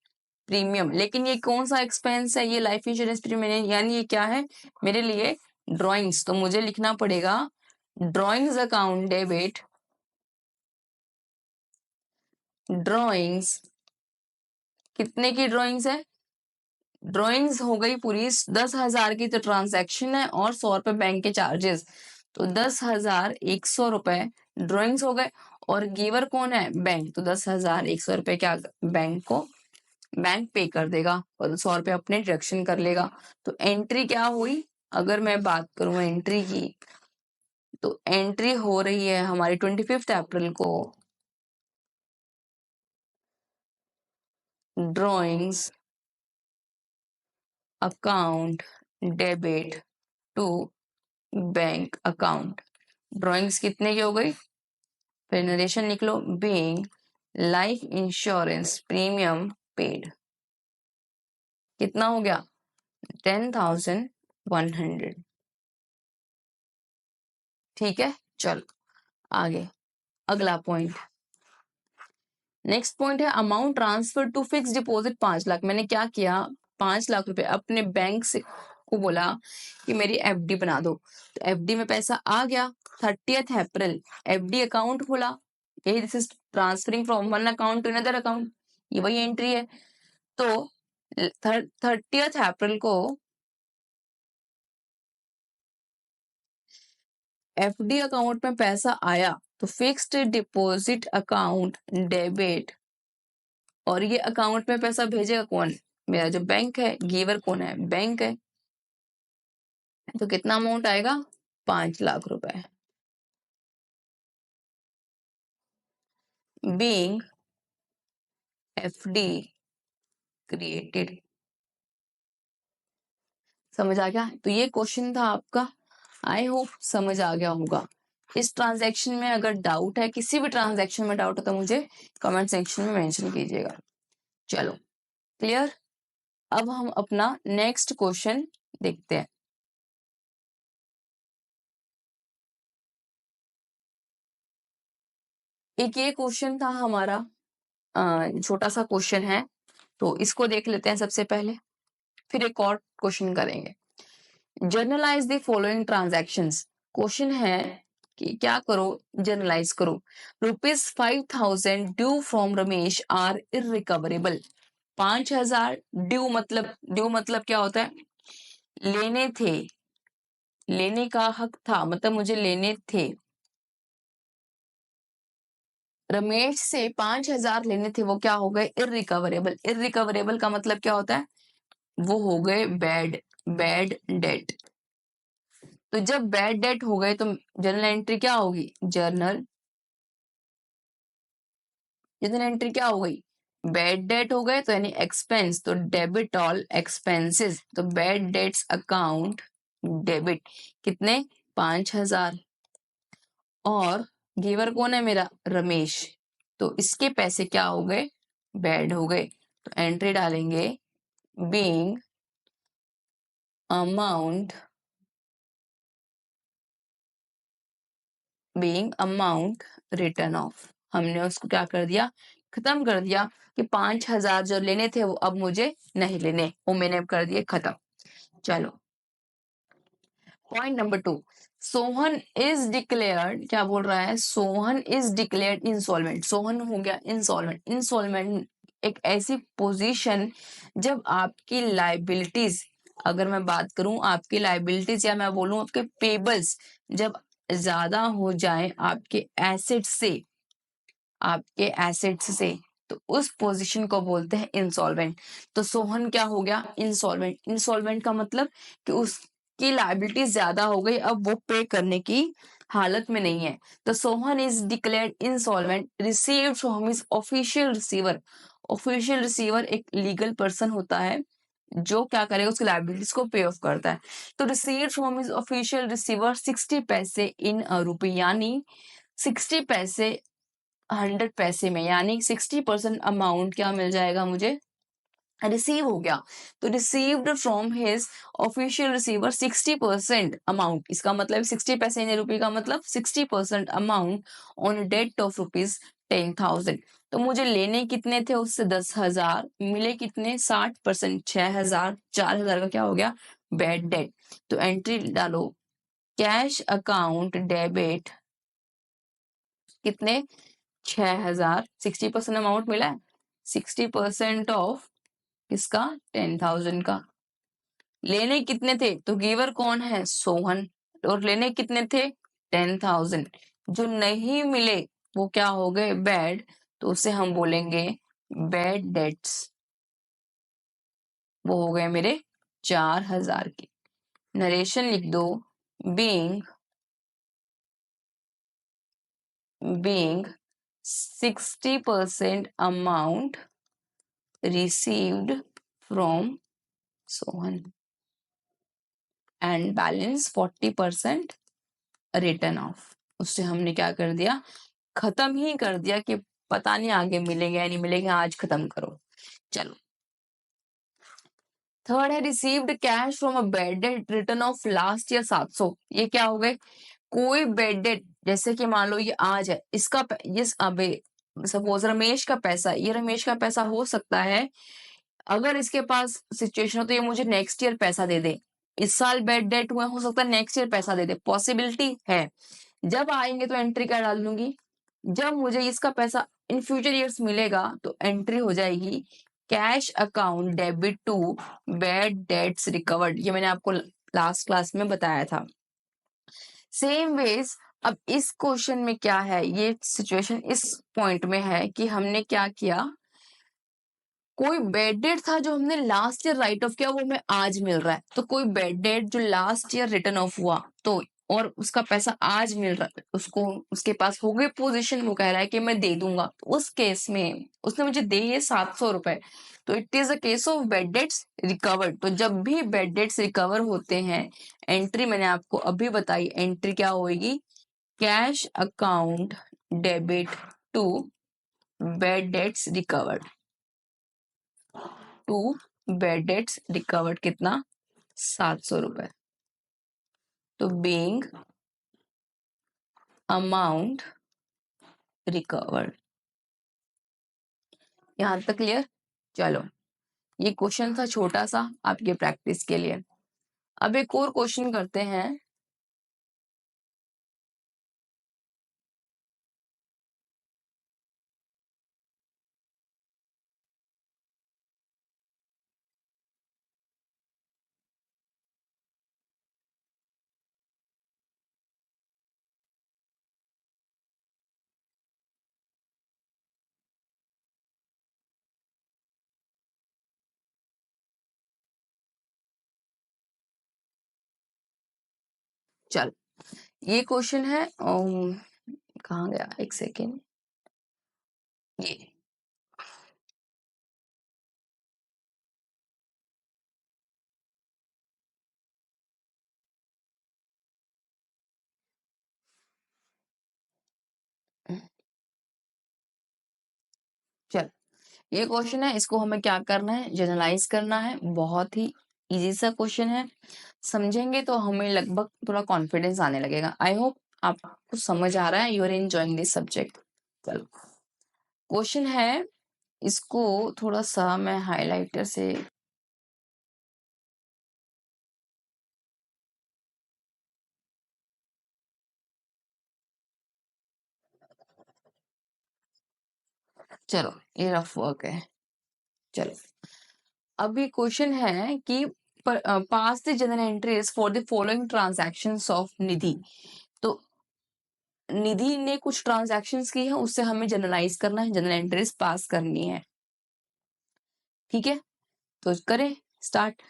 प्रीमियम, लेकिन ये कौन सा एक्सपेंस है, ये लाइफ इंश्योरेंस प्रीमियम, यानी ये क्या है मेरे लिए, ड्रॉइंग्स। तो मुझे लिखना पड़ेगा ड्रॉइंग्स अकाउंट डेबिट, ड्रॉइंग्स कितने की ड्रॉइंग्स है, ड्रॉइंग्स हो गई पूरी 10,000 की तो ट्रांजैक्शन है, और 100 रुपए बैंक के चार्जेस। तो 10,100 रुपए ड्रॉइंग्स हो गए, और गिवर कौन है, बैंक। तो 10,100 रुपए क्या बैंक को, बैंक पे कर देगा, और 100 रुपए अपने डिडक्शन कर लेगा। तो एंट्री क्या हुई, अगर मैं बात करूं एंट्री की, तो एंट्री हो रही है हमारी 25 अप्रैल को, drawings account debit to bank account. Drawings कितने की हो गई, फिर नरेशन निकलो, being life insurance premium paid, कितना हो गया 10,100। ठीक है, चलो आगे अगला पॉइंट। नेक्स्ट पॉइंट है amount transfer to fix deposit 5 lakh. मैंने क्या किया, 5 लाख रुपए अपने बैंक से को बोला कि मेरी एफडी बना दो, तो एफडी में पैसा आ गया। 30th अप्रैल एफडी अकाउंट खोला, यही this is transferring from one account to another account, ये वही एंट्री है। तो 30th अप्रैल को एफडी अकाउंट में पैसा आया, तो फिक्स्ड डिपॉजिट अकाउंट डेबिट, और ये अकाउंट में पैसा भेजेगा कौन, मेरा जो बैंक है, गिवर कौन है, बैंक है। तो कितना अमाउंट आएगा 5 लाख रुपए। बीइंग एफडी क्रिएटेड, समझ आ गया। तो ये क्वेश्चन था आपका, आई होप समझ आ गया होगा। इस ट्रांजैक्शन में अगर डाउट है, किसी भी ट्रांजैक्शन में डाउट है, तो मुझे कमेंट सेक्शन में मेंशन कीजिएगा। चलो क्लियर। अब हम अपना नेक्स्ट क्वेश्चन देखते हैं। एक ये क्वेश्चन था हमारा, छोटा सा क्वेश्चन है, तो इसको देख लेते हैं सबसे पहले, फिर एक और क्वेश्चन करेंगे। Journalise the following transactions. Question है कि क्या करो, जर्नलाइज करो। ₹5,000 due from Ramesh are irrecoverable. 5,000 due मतलब क्या होता है, लेने थे, लेने का हक था, मतलब मुझे लेने थे। रमेश से 5,000 लेने थे, वो क्या हो गए इरिकवरेबल। इरिकवरेबल का मतलब क्या होता है, वो हो गए बैड, बैड डेट। तो जब बैड डेट हो गए, तो जर्नल एंट्री क्या होगी, जर्नल एंट्री क्या हो गई, बैड डेट हो गए, तो यानी एक्सपेंस, तो डेबिट ऑल एक्सपेंसेस, तो बैड डेट्स अकाउंट डेबिट, कितने 5,000। और गिवर कौन है मेरा, रमेश, तो इसके पैसे क्या हो गए, बैड हो गए। तो एंट्री डालेंगे बीइंग अमाउंट, रिटर्न ऑफ। हमने उसको क्या कर दिया, खत्म कर दिया, कि 5,000 जो लेने थे वो अब मुझे नहीं लेने, वो मैंने कर दिए खत्म। चलो point number 2, Sohan is declared, क्या बोल रहा है, Sohan is declared insolvent. Sohan हो गया इंसॉल्वेंट। इंसॉल्वेंट एक ऐसी पोजीशन जब आपकी लाइबिलिटीज, अगर मैं बात करूं आपकी लाइबिलिटीज, या मैं बोलूं आपके पेबल्स जब ज्यादा हो जाए आपके एसेट्स से, आपके एसेट्स से, तो उस पोजीशन को बोलते हैं इंसॉल्वेंट। तो सोहन क्या हो गया, इंसॉल्वेंट। इंसॉल्वेंट का मतलब कि उसकी लायबिलिटी ज्यादा हो गई, अब वो पे करने की हालत में नहीं है। तो Sohan is declared insolvent, received from his official receiver. Official receiver एक लीगल पर्सन होता है जो क्या करेगा, उसकी लायबिलिटीज को पे ऑफ करता है। तो received from his official receiver 60 पैसे इन अ रुपी, यानी 60 पैसे 100 पैसे में, यानी 60% अमाउंट क्या मिल जाएगा मुझे, रिसीव हो गया। तो received from his official receiver 60% amount, इसका मतलब 60 पैसे इन रुपये का मतलब 60% अमाउंट ऑन डेट ऑफ ₹10,000। तो मुझे लेने कितने थे उससे 10,000, मिले कितने 60%, 6,000, 4,000 का क्या हो गया बैड डेट। तो एंट्री डालो कैश अकाउंट डेबिट, कितने 6,000, 60% अमाउंट मिला है, 60% ऑफ इसका 10,000 का। लेने कितने थे, तो गिवर कौन है सोहन, और लेने कितने थे 10,000। जो नहीं मिले वो क्या हो गए बैड, तो उसे हम बोलेंगे बैड डेट्स, वो हो गए मेरे 4,000 के। नरेशन लिख दो, being 60% amount received from Sohan. And balance 40% return of. उससे हमने क्या कर दिया, खत्म ही कर दिया कि पता नहीं आगे मिलेगा या नहीं मिलेगा, आज खत्म करो। चलो, थर्ड है received cash from a bed date return of last year 700। ये क्या हो गए, कोई बेड डेट, जैसे कि मान लो ये आज है, इसका ये अबे सपोज रमेश का पैसा, ये रमेश का पैसा हो सकता है, अगर इसके पास सिचुएशन हो तो ये मुझे नेक्स्ट ईयर पैसा दे दे। इस साल बेड डेट हुआ, हो सकता है नेक्स्ट ईयर पैसा दे दे, पॉसिबिलिटी है। जब आएंगे तो एंट्री क्या डाल दूंगी, जब मुझे इसका पैसा इन फ्यूचर ईयर्स मिलेगा तो एंट्री हो जाएगी cash account debit to bad debts recovered. ये मैंने आपको लास्ट क्लास में बताया था। सेम वेज अब इस क्वेश्चन में क्या है, ये सिचुएशन इस पॉइंट में है कि हमने क्या किया, कोई बेड डेट था जो हमने लास्ट ईयर राइट ऑफ किया, वो हमें आज मिल रहा है। तो कोई बेड डेट जो लास्ट ईयर रिटर्न ऑफ हुआ तो, और उसका पैसा आज मिल रहा है उसको, उसके पास हो गई पोजीशन, वो कह रहा है कि मैं दे दूंगा, तो उस केस में उसने मुझे दे ये 700 रुपए, तो it is a case of bed debts recovered. तो जब भी बेड डेट्स रिकवर होते हैं, एंट्री मैंने आपको अभी बताई, एंट्री क्या होगी, cash account debit to bad debts recovered, to bad debts recovered कितना, 700 रुपए। तो बीइंग अमाउंट रिकवर्ड। यहां तक क्लियर। चलो, ये क्वेश्चन था छोटा सा आपके प्रैक्टिस के लिए। अब एक और क्वेश्चन करते हैं। चल, ये क्वेश्चन है, कहाँ गया, एक सेकेंड, ये चल, ये क्वेश्चन है, इसको हमें क्या करना है, जनरलाइज करना है। बहुत ही इजी सा क्वेश्चन है, समझेंगे तो हमें लगभग थोड़ा कॉन्फिडेंस आने लगेगा। आई होप आपको समझ आ रहा है, you are enjoying this subject. चलो, क्वेश्चन है, इसको थोड़ा सा मैं हाइलाइटर से, चलो ये रफ वर्क है। चलो, अभी क्वेश्चन है कि pass the general entries for the following transactions of Nidhi. तो निधि ने कुछ ट्रांजैक्शंस की है, उससे हमें जनरलाइज करना है, जनरल एंट्रीज पास करनी है। ठीक है, तो करें स्टार्ट।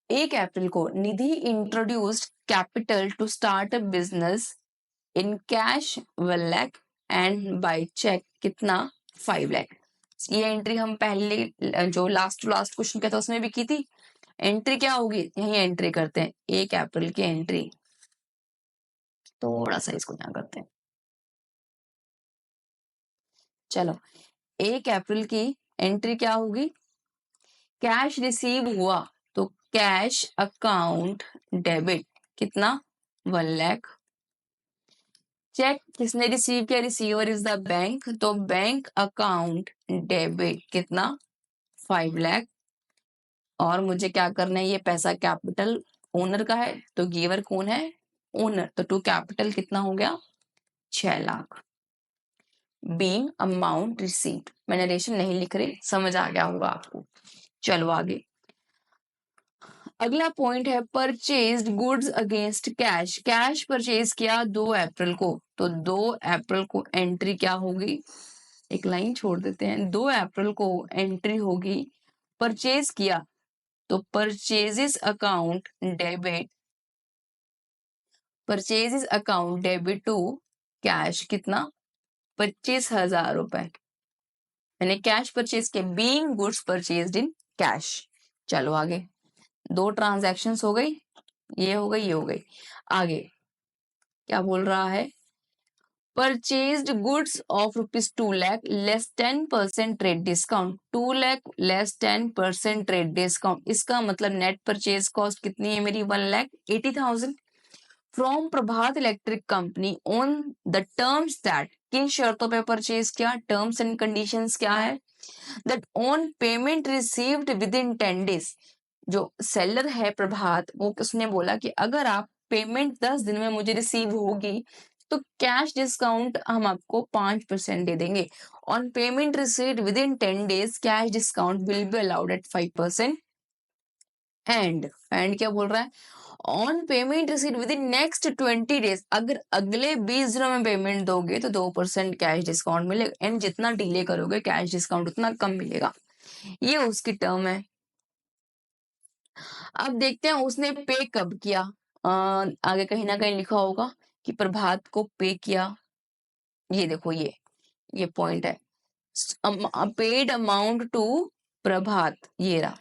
1 अप्रैल को Nidhi introduced capital to start a business in cash 1 lakh and by cheque कितना, 5 लाख। ये एंट्री हम पहले जो लास्ट टू लास्ट क्वेश्चन का था उसमें भी की थी। एंट्री क्या होगी, यही एंट्री करते हैं, 1 अप्रैल की एंट्री। थोड़ा सा इसको क्या करते हैं, चलो 1 अप्रैल की एंट्री क्या होगी, कैश रिसीव हुआ तो कैश अकाउंट डेबिट कितना, 1 लाख। चेक किसने रिसीव किया, रिसीवर इज द बैंक, तो बैंक अकाउंट डेबिट कितना, 5 लाख। और मुझे क्या करना है, ये पैसा कैपिटल ओनर का है, तो गिवर कौन है, ओनर, तो टू कैपिटल कितना हो गया, 6 लाख। बीइंग अमाउंट रिसीव्ड, मैं नरेशन नहीं लिख रही, समझ आ गया होगा आपको। चलो आगे, अगला पॉइंट है purchased goods against cash. Cash purchase किया 2 अप्रैल को, तो 2 अप्रैल को एंट्री क्या होगी, एक लाइन छोड़ देते हैं, 2 अप्रैल को एंट्री होगी, परचेज किया तो purchases account debit, purchases account debit to cash कितना, 25,000 रुपए। मैंने कैश परचेज के, being goods purchased in cash, चलो आगे, 2 ट्रांजैक्शंस हो गई, ये हो गई, ये हो गई। आगे क्या बोल रहा है, purchased goods of ₹2 lakh less 10% trade discount, 2 lakh less 10% trade discount, इसका मतलब नेट परचेज कॉस्ट कितनी है मेरी, 1,80,000 from Prabhat electric company on the terms that, किन शर्तों पे परचेज किया, टर्म्स एंड कंडीशंस क्या है, that on payment received with in 10 days, जो सेलर है प्रभात, वो उसने बोला कि अगर आप पेमेंट 10 दिन में मुझे रिसीव होगी तो कैश डिस्काउंट हम आपको 5% दे देंगे। On payment received with in 10 days cash discount will be allowed eight 5%। And क्या बोल रहा है, on payment receive with in next 20 days, अगर अगले 20 दिनों में पेमेंट दोगे तो 2% कैश डिस्काउंट मिलेगा, एंड जितना डिले करोगे कैश डिस्काउंट उतना कम मिलेगा। ये उसकी टर्म है। अब देखते हैं उसने पे कब किया। आगे कहीं ना कहीं लिखा होगा कि प्रभात को पे किया, ये देखो ये पॉइंट है, पेड अमाउंट टू प्रभात, ये रहा।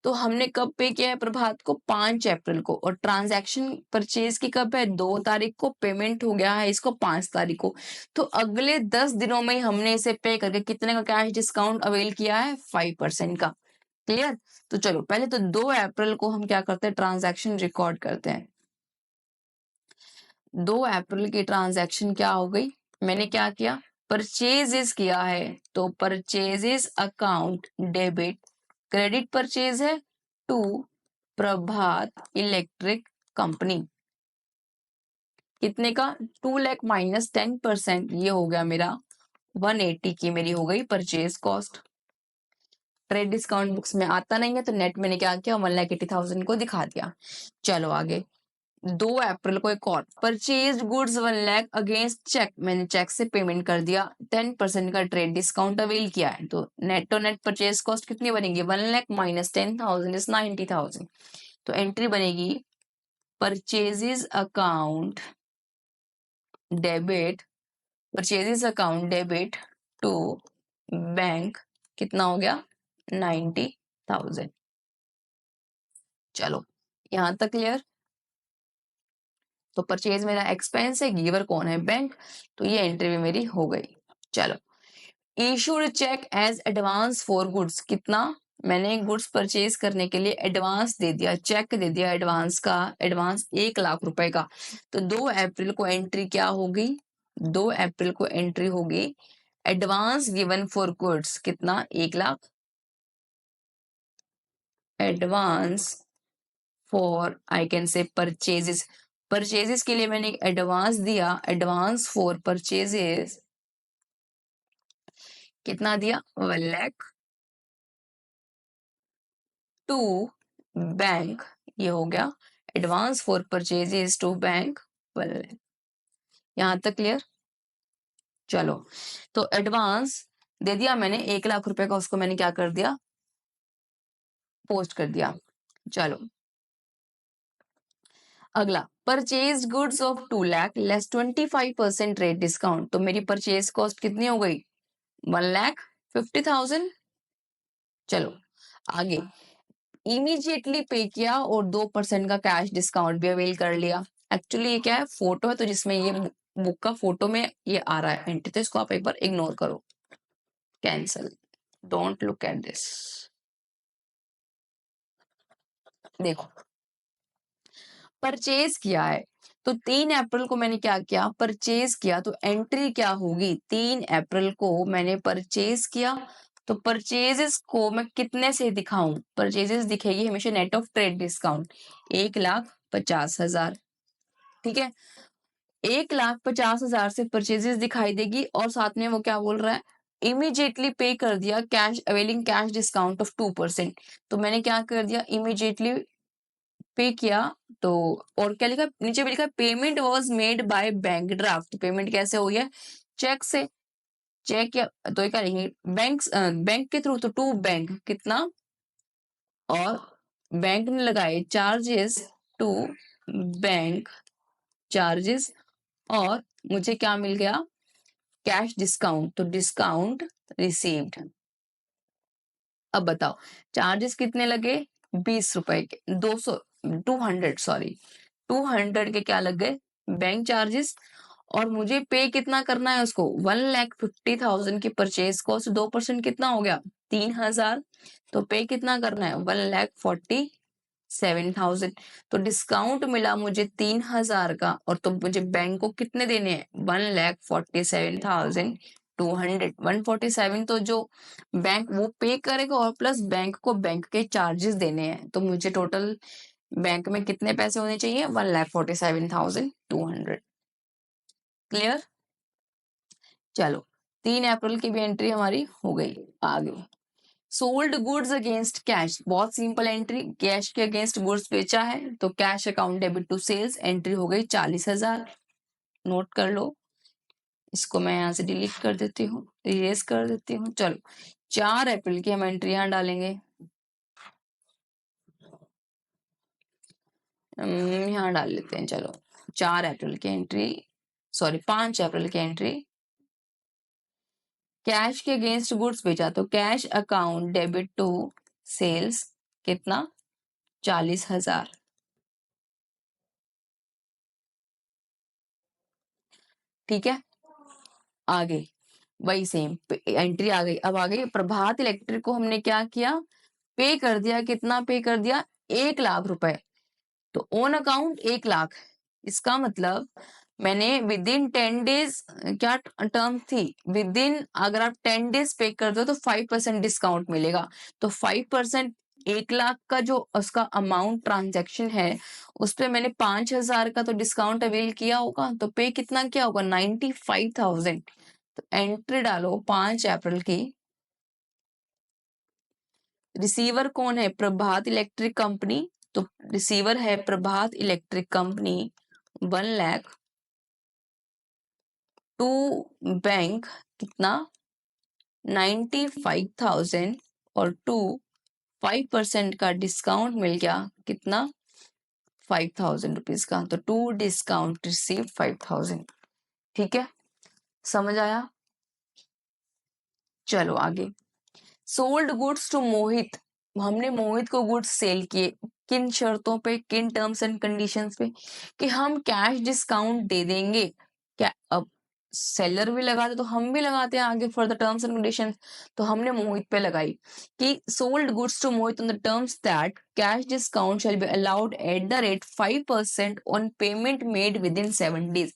तो हमने कब पे किया है प्रभात को, 5 अप्रैल को, और ट्रांजैक्शन परचेज की कब है, 2 तारीख को, पेमेंट हो गया है इसको 5 तारीख को। तो अगले 10 दिनों में हमने इसे पे करके कितने का कैश डिस्काउंट अवेल किया है, 5% का। क्लियर। तो चलो पहले तो 2 अप्रैल को हम क्या करते हैं, ट्रांजैक्शन रिकॉर्ड करते हैं। 2 अप्रैल की ट्रांजैक्शन क्या हो गई, मैंने क्या किया, परचेजेस किया है, तो purchases account debit, credit purchase है टू प्रभात इलेक्ट्रिक कंपनी, कितने का, 2 लाख माइनस 10%, ये हो गया मेरा 180 की मेरी हो गई purchase cost. Trade discount books में आता नहीं है तो नेट मैंने क्या किया, 1,80,000 को दिखा दिया। चलो आगे, 2 अप्रैल को एक और, purchase goods 1 lakh against cheque, मैंने चेक से पेमेंट कर दिया, 10% का ट्रेड डिस्काउंट अवेल किया है, तो नेट परचेज कॉस्ट कितनी बनेगी, 1 लाख माइनस 10,000 इज 90,000। तो एंट्री बनेगी purchases account debit, purchases account debit to bank, कितना हो गया, 90,000। चलो यहां तक क्लियर। तो परचेज मेरा एक्सपेंस है, गिवर कौन है, बैंक, तो ये एंट्री भी मेरी हो गई। चलो, issued cheque as advance for goods, कितना, मैंने गुड्स परचेज करने के लिए एडवांस दे दिया, चेक दे दिया एडवांस का, एडवांस 1 लाख रुपए का। तो 2 अप्रैल को एंट्री क्या होगी, 2 अप्रैल को एंट्री होगी एडवांस गिवन फॉर गुड्स, कितना, 1 lakh, advance for I can से परचेजेस, परचेजेस के लिए मैंने एडवांस दिया, एडवांस फॉर परचेजेस कितना दिया, 1 लाख टू बैंक, ये हो गया advance for purchases to bank 1 lakh. यहां तक क्लियर। चलो, तो एडवांस दे दिया मैंने 1 लाख रुपए का, उसको मैंने क्या कर दिया, पोस्ट कर दिया। चलो अगला, purchase goods of 2 lakh less 25% rate discount, तो मेरी परचेज कॉस्ट कितनी हो गई, 1,50,000। चलो आगे, इमीडिएटली पे किया और 2% का कैश डिस्काउंट भी अवेल कर लिया। एक्चुअली ये क्या है, फोटो है, तो जिसमें ये बुक का फोटो में ये आ रहा है एंट्री, तो इसको आप एक बार इग्नोर करो, cancel, don't look at this. देखो परचेज किया है, तो 3 अप्रैल को मैंने क्या किया, परचेज किया, तो एंट्री क्या होगी, 3 अप्रैल को मैंने परचेज किया, तो परचेजेस को मैं कितने से दिखाऊं, परचेजेस दिखेगी हमेशा नेट ऑफ ट्रेड डिस्काउंट, 1,50,000, ठीक है, 1,50,000 से परचेजेस दिखाई देगी, और साथ में वो क्या बोल रहा है, इमीडिएटली पे कर दिया cash availing cash discount of 2%, तो मैंने क्या कर दिया, इमीडिएटली पे किया, तो और क्या लिखा नीचे भी लिखा, payment was made by bank draft, payment कैसे हुई है, चेक से, चेक या तो क्या लिखेंगे, बैंक के थ्रू, तो टू बैंक कितना, और बैंक ने लगाए चार्जेस टू बैंक चार्जेस, और मुझे क्या मिल गया, कैश डिस्काउंट, तो डिस्काउंट रिसीव्ड, अब बताओ चार्जेस कितने लगे, 20 रुपए के, 200 सॉरी 200 के क्या लग गए, बैंक चार्जेस। और मुझे पे कितना करना है उसको, 1,50,000 की परचेज कॉस्ट 2% कितना हो गया, 3,000। तो पे कितना करना है, 1,47,000। तो डिस्काउंट मिला मुझे 3,000 का, और तो मुझे बैंक को कितने देने हैं, 1,47,200। 147 तो जो बैंक वो पे करेगा, और प्लस बैंक को बैंक के चार्जेस देने हैं। तो मुझे टोटल बैंक में कितने पैसे होने चाहिए, 1,47,200। क्लियर। चलो 3 अप्रैल की भी एंट्री हमारी हो गई। आगे सोल्ड गुड्स अगेंस्ट कैश, बहुत सिंपल एंट्री, कैश के अगेंस्ट गुड्स बेचा है तो cash account debit to sales, entry हो गई 40,000। नोट कर लो, इसको मैं यहाँ से डिलीट कर देती हूँ, इरेज कर देती हूँ। चलो 4 अप्रैल की हम एंट्री यहाँ डालेंगे, यहाँ डाल लेते हैं। चलो 4 अप्रैल की एंट्री, सॉरी 5 अप्रैल की एंट्री, कैश के अगेंस्ट गुड्स बेचा तो cash account debit to sales कितना, 40,000। ठीक है, आगे वही सेम एंट्री आ गई। अब आ गई प्रभात इलेक्ट्रिक को हमने क्या किया, पे कर दिया, कितना पे कर दिया, 1,00,000 रुपए। तो ओन अकाउंट 1,00,000, इसका मतलब मैंने विद इन 10 डेज, क्या टर्म थी, विद इन, अगर आप 10 डेज पे कर दो तो 5% डिस्काउंट मिलेगा। तो 5%, 1,00,000 का जो उसका अमाउंट ट्रांजेक्शन है उस पे मैंने 5,000 का तो डिस्काउंट अवेल किया होगा, तो पे कितना क्या होगा, 95,000। तो एंट्री डालो 5 अप्रैल की। रिसीवर कौन है, प्रभात इलेक्ट्रिक कंपनी, तो रिसीवर है प्रभात इलेक्ट्रिक कंपनी 1,00,000 टू बैंक कितना, 95,000, और टू 5% का डिस्काउंट मिल गया कितना, 5,000 रुपीज का। तो टू डिस्काउंट रिसीव 5,000। ठीक है, समझ आया। चलो आगे, सोल्ड गुड्स टू मोहित, हमने मोहित को गुड्स सेल किए, किन शर्तों पे, किन टर्म्स एंड कंडीशंस पे, कि हम कैश डिस्काउंट दे देंगे। क्या अब सेलर भी लगाते तो हम भी लगाते हैं आगे for the terms and conditions. तो हमने मोहित पे लगाई कि sold goods to Mohit on the terms that cash discount shall be allowed at the rate 5% on payment made within 7 days.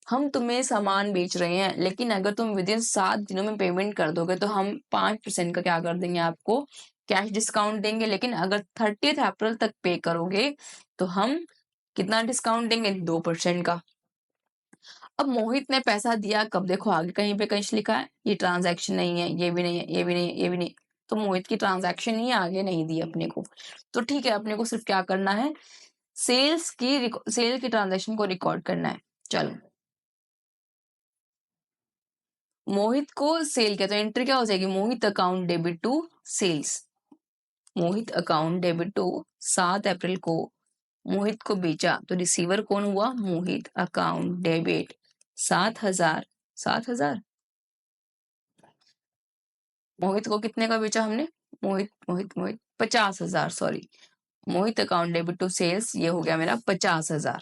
हम तुम्हें सामान बेच रहे हैं, लेकिन अगर तुम विद इन 7 दिनों में पेमेंट कर दोगे तो हम 5% का क्या कर देंगे, आपको कैश डिस्काउंट देंगे। लेकिन अगर 30 अप्रैल तक पे करोगे तो हम कितना डिस्काउंट देंगे, 2% का। अब मोहित ने पैसा दिया कब, देखो आगे कहीं पे कहीं लिखा है ये ट्रांजैक्शन नहीं है, ये भी नहीं है, ये भी नहीं है, ये भी नहीं। तो मोहित की ट्रांजैक्शन ही आगे नहीं दी अपने को। तो ठीक है, अपने को सिर्फ क्या करना है, सेल की ट्रांजैक्शन को रिकॉर्ड करना है। चलो मोहित को सेल किया तो एंट्री क्या हो जाएगी, Mohit account debit to sales. Mohit account debit to 7 April को मोहित को बेचा तो रिसीवर कौन हुआ, मोहित अकाउंट डेबिट 7,000। 7,000 मोहित को कितने का बेचा हमने, Mohit Mohit Mohit 50,000, sorry Mohit account debit to sales ये हो गया मेरा 50,000।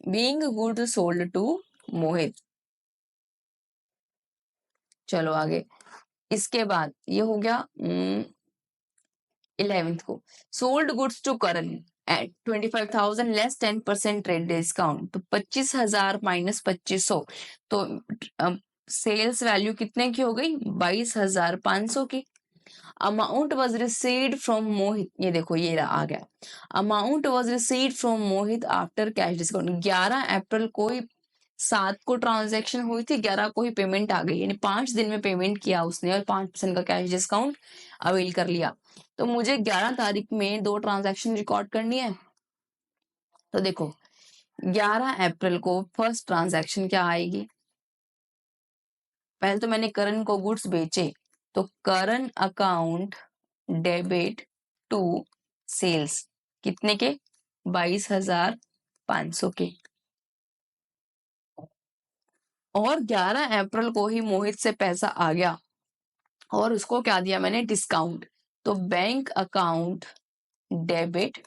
Being good sold to Mohit. चलो आगे, इसके बाद ये हो गया 11th को, sold goods to Karan at 25,000 less 10% trade discount. तो 25,000 माइनस 2,500, तो सेल्स वैल्यू कितने की हो गई, 22,500 की। अमाउंट वॉज रिसीव्ड फ्रॉम मोहित, ये देखो ये रहा आ गया, amount was received from Mohit after cash discount. 11 अप्रैल को 7 को ट्रांजैक्शन हुई थी, 11 को ही पेमेंट आ गई, यानी 5 दिन में पेमेंट किया उसने और 5% का कैश डिस्काउंट अवेल कर लिया। तो मुझे 11 तारीख में 2 ट्रांजैक्शन रिकॉर्ड करनी है। तो देखो 11 अप्रैल को फर्स्ट ट्रांजैक्शन क्या आएगी, पहले तो मैंने करण को गुड्स बेचे, तो करण अकाउंट डेबिट टू सेल्स कितने के, 22,500 के। और 11 अप्रैल को ही मोहित से पैसा आ गया और उसको क्या दिया मैंने, डिस्काउंट। तो बैंक अकाउंट डेबिट,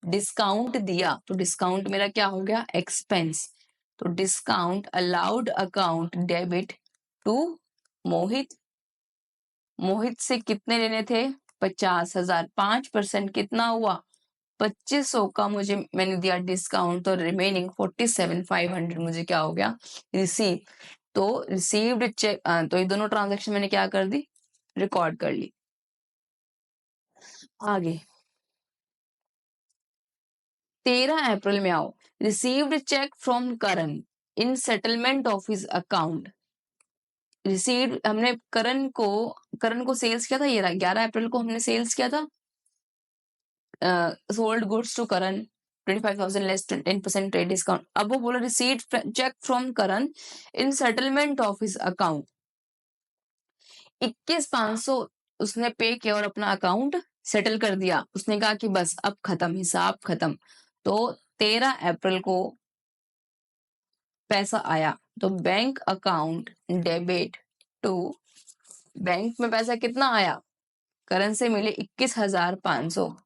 डिस्काउंट दिया तो डिस्काउंट मेरा क्या हो गया, एक्सपेंस। तो discount allowed account debit to Mohit. Mohit से कितने लेने थे, 50,000। 5% कितना हुआ, 2500 का मुझे मैंने दिया डिस्काउंट, तो रिमेनिंग 47,500 मुझे क्या हो गया, रिसीव। तो रिसीव्ड चेक, तो ये दोनों ट्रांजैक्शन मैंने क्या कर दी, रिकॉर्ड कर ली। आगे 13 अप्रैल में आओ, received cheque from Karan in settlement of his account. Received, हमने करण को सेल्स किया था, ये 11 अप्रैल को हमने सेल्स किया था, sold goods to Karan 25,000 less 10% trade discount. अब वो बोला received cheque from Karan in settlement of his account, 21,500 उसने पे किया और अपना अकाउंट सेटल कर दिया। उसने कहा कि बस अब खत्म, हिसाब खत्म। तो 13 अप्रैल को पैसा आया, तो bank account debit to, bank में पैसा कितना आया, करण से मिले 21,500,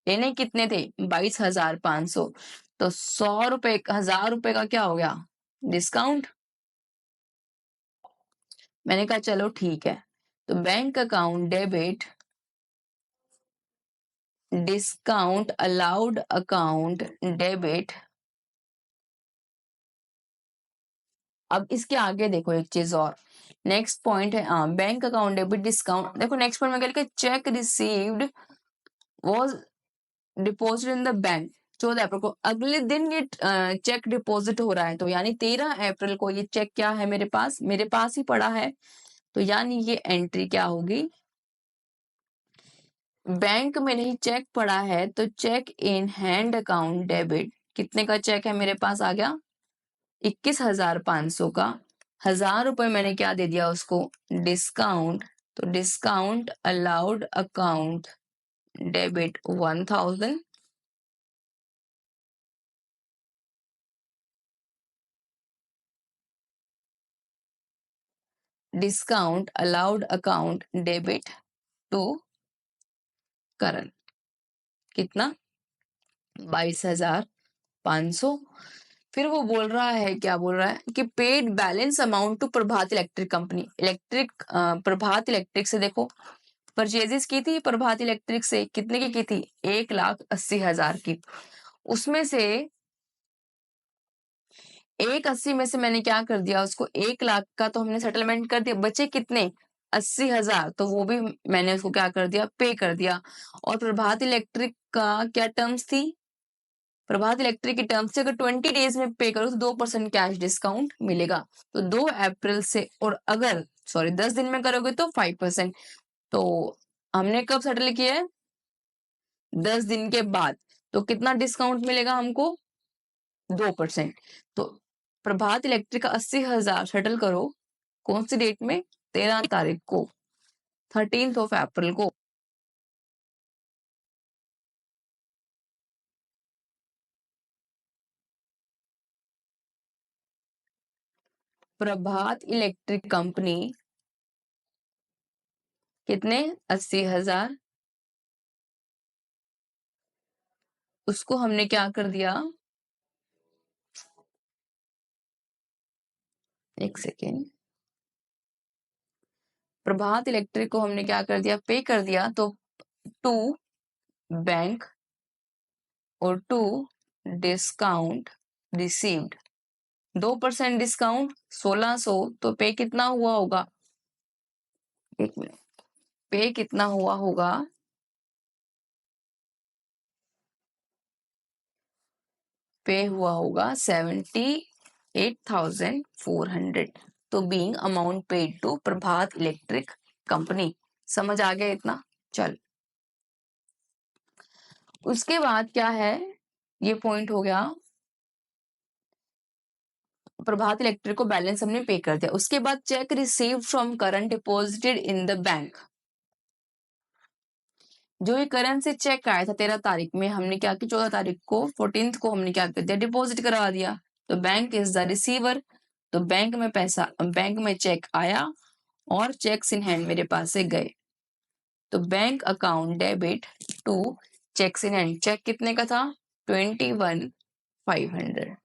लेने कितने थे, 22,500। तो 100 रुपए, 1,000 रुपए का क्या हो गया, डिस्काउंट। मैंने कहा चलो ठीक है, तो bank account debit discount allowed account debit. अब इसके आगे देखो एक चीज और, नेक्स्ट पॉइंट है बैंक अकाउंट डेबिट डिस्काउंट। देखो नेक्स्ट पॉइंट में क्या, check received was deposit in the bank 14 April को, अगले दिन ये चेक डिपॉजिट हो रहा है। तो यानी 13 अप्रैल को ये चेक क्या है, मेरे पास ही पड़ा है। तो यानी ये एंट्री क्या होगी, बैंक में नहीं चेक पड़ा है तो cheque in hand account debit. कितने का चेक है मेरे पास आ गया, 21,500 का। 1,000 रुपए मैंने क्या दे दिया उसको, डिस्काउंट। तो discount allowed account debit 1,000, discount allowed account debit to Karan, कितना, 22,500। फिर वो बोल रहा है, क्या बोल रहा है कि paid balance amount to Prabhat electric company, Prabhat electric से देखो परचेजेस की थी, प्रभात इलेक्ट्रिक से कितने की थी, 1,80,000 की। उसमें से 1,80 में से मैंने क्या कर दिया, उसको 1,00,000 का तो हमने सेटलमेंट कर दिया, बचे कितने, 80,000, तो वो भी मैंने उसको क्या कर दिया, पे कर दिया। और प्रभात इलेक्ट्रिक का क्या टर्म्स थी, प्रभात इलेक्ट्रिक की टर्म्स से अगर 20 डेज में पे करो तो 2% कैश डिस्काउंट मिलेगा। तो 2 अप्रैल से, और अगर 10 दिन में करोगे तो 5%। तो हमने कब सेटल किया है, 10 दिन के बाद। तो कितना डिस्काउंट मिलेगा हमको, 2%। तो प्रभात इलेक्ट्रिक का 80,000 सेटल करो, कौन सी डेट में, 13 तारीख को, 13th ऑफ अप्रैल को। प्रभात इलेक्ट्रिक कंपनी कितने, 80,000, उसको हमने क्या कर दिया, एक सेकेंड, प्रभात इलेक्ट्रिक को हमने क्या कर दिया, पे कर दिया। तो टू बैंक और टू डिस्काउंट रिसीव्ड, 2% डिस्काउंट 1,600, तो पे कितना हुआ होगा, एक मिनट, पे कितना हुआ होगा, पे हुआ होगा 78,400। तो being amount paid to Prabhat electric company. समझ आ गया इतना, चल। उसके बाद क्या है, ये पॉइंट हो गया, प्रभात इलेक्ट्रिक को बैलेंस हमने पे कर दिया। उसके बाद check receive from current deposited in the bank, जो ये करंट से चेक आया था 13 तारीख में, हमने क्या किया, 14 तारीख को 14th को हमने क्या कर दिया, डिपॉजिट करवा दिया। तो बैंक इज द रिसीवर। तो बैंक में चेक आया और चेक्स इन हैंड मेरे पास से गए। तो bank account debit to cheques in hand. Cheque कितने का था? 21,500।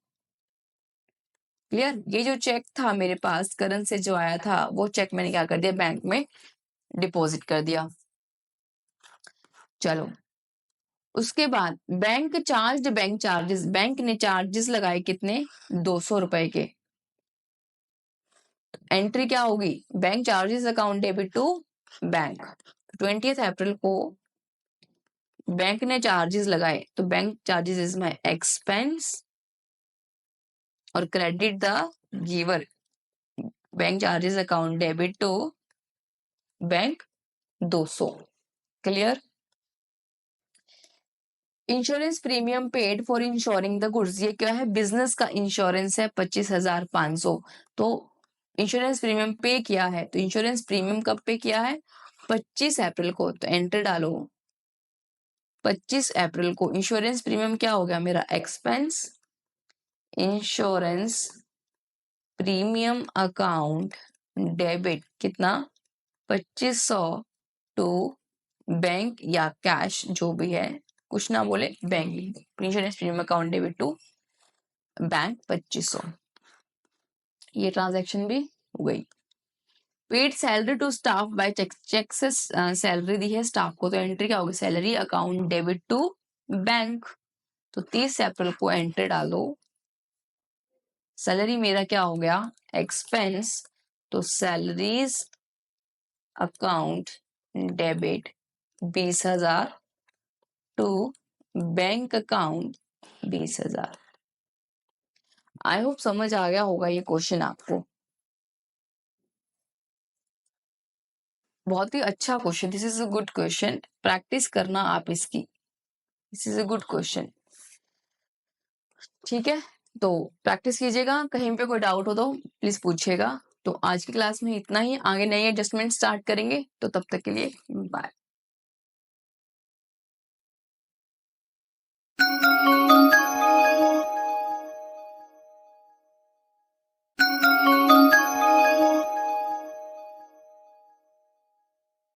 क्लियर? ये जो चेक था मेरे पास करण से जो आया था, वो चेक मैंने क्या कर दिया, बैंक में डिपॉजिट कर दिया। चलो, उसके बाद बैंक चार्जेस, बैंक ने चार्जेस लगाए कितने? 200 रुपए के। एंट्री क्या होगी? Bank charges account debit to bank. 20 April को बैंक ने चार्जेस लगाए, तो bank charges is my expense और credit the giver. Bank charges account debit to bank 200। Clear? Insurance premium paid for insuring the goods. ये क्या है? Business का insurance है 25,500। तो इंश्योरेंस प्रीमियम पे किया है, तो इंश्योरेंस प्रीमियम कब पे किया है? 25 अप्रैल को। तो एंटर डालो 25 अप्रैल को। इंश्योरेंस प्रीमियम क्या हो गया मेरा? Expense. Insurance premium account debit कितना? 2500 टू बैंक या कैश जो भी है, कुछ ना बोले, bank. Insurance premium account debit to bank 2500। ये ट्रांजैक्शन भी हो गई। Paid salary to staff by cheque से सैलरी दी है स्टाफ को, तो एंट्री क्या होगी? Salary account debit to bank. तो 30 अप्रैल को एंट्री डालो। सैलरी मेरा क्या हो गया? एक्सपेंस। तो salaries account debit 20,000 to bank account 20,000। I hope समझ आ गया होगा ये क्वेश्चन आपको। बहुत ही अच्छा question, this is a good question. Practice करना आप इसकी, this is a good question. ठीक है, तो प्रैक्टिस कीजिएगा। कहीं पे कोई डाउट हो तो प्लीज पूछिएगा। तो आज की क्लास में इतना ही, आगे नई एडजस्टमेंट स्टार्ट करेंगे। तो तब तक के लिए बाय।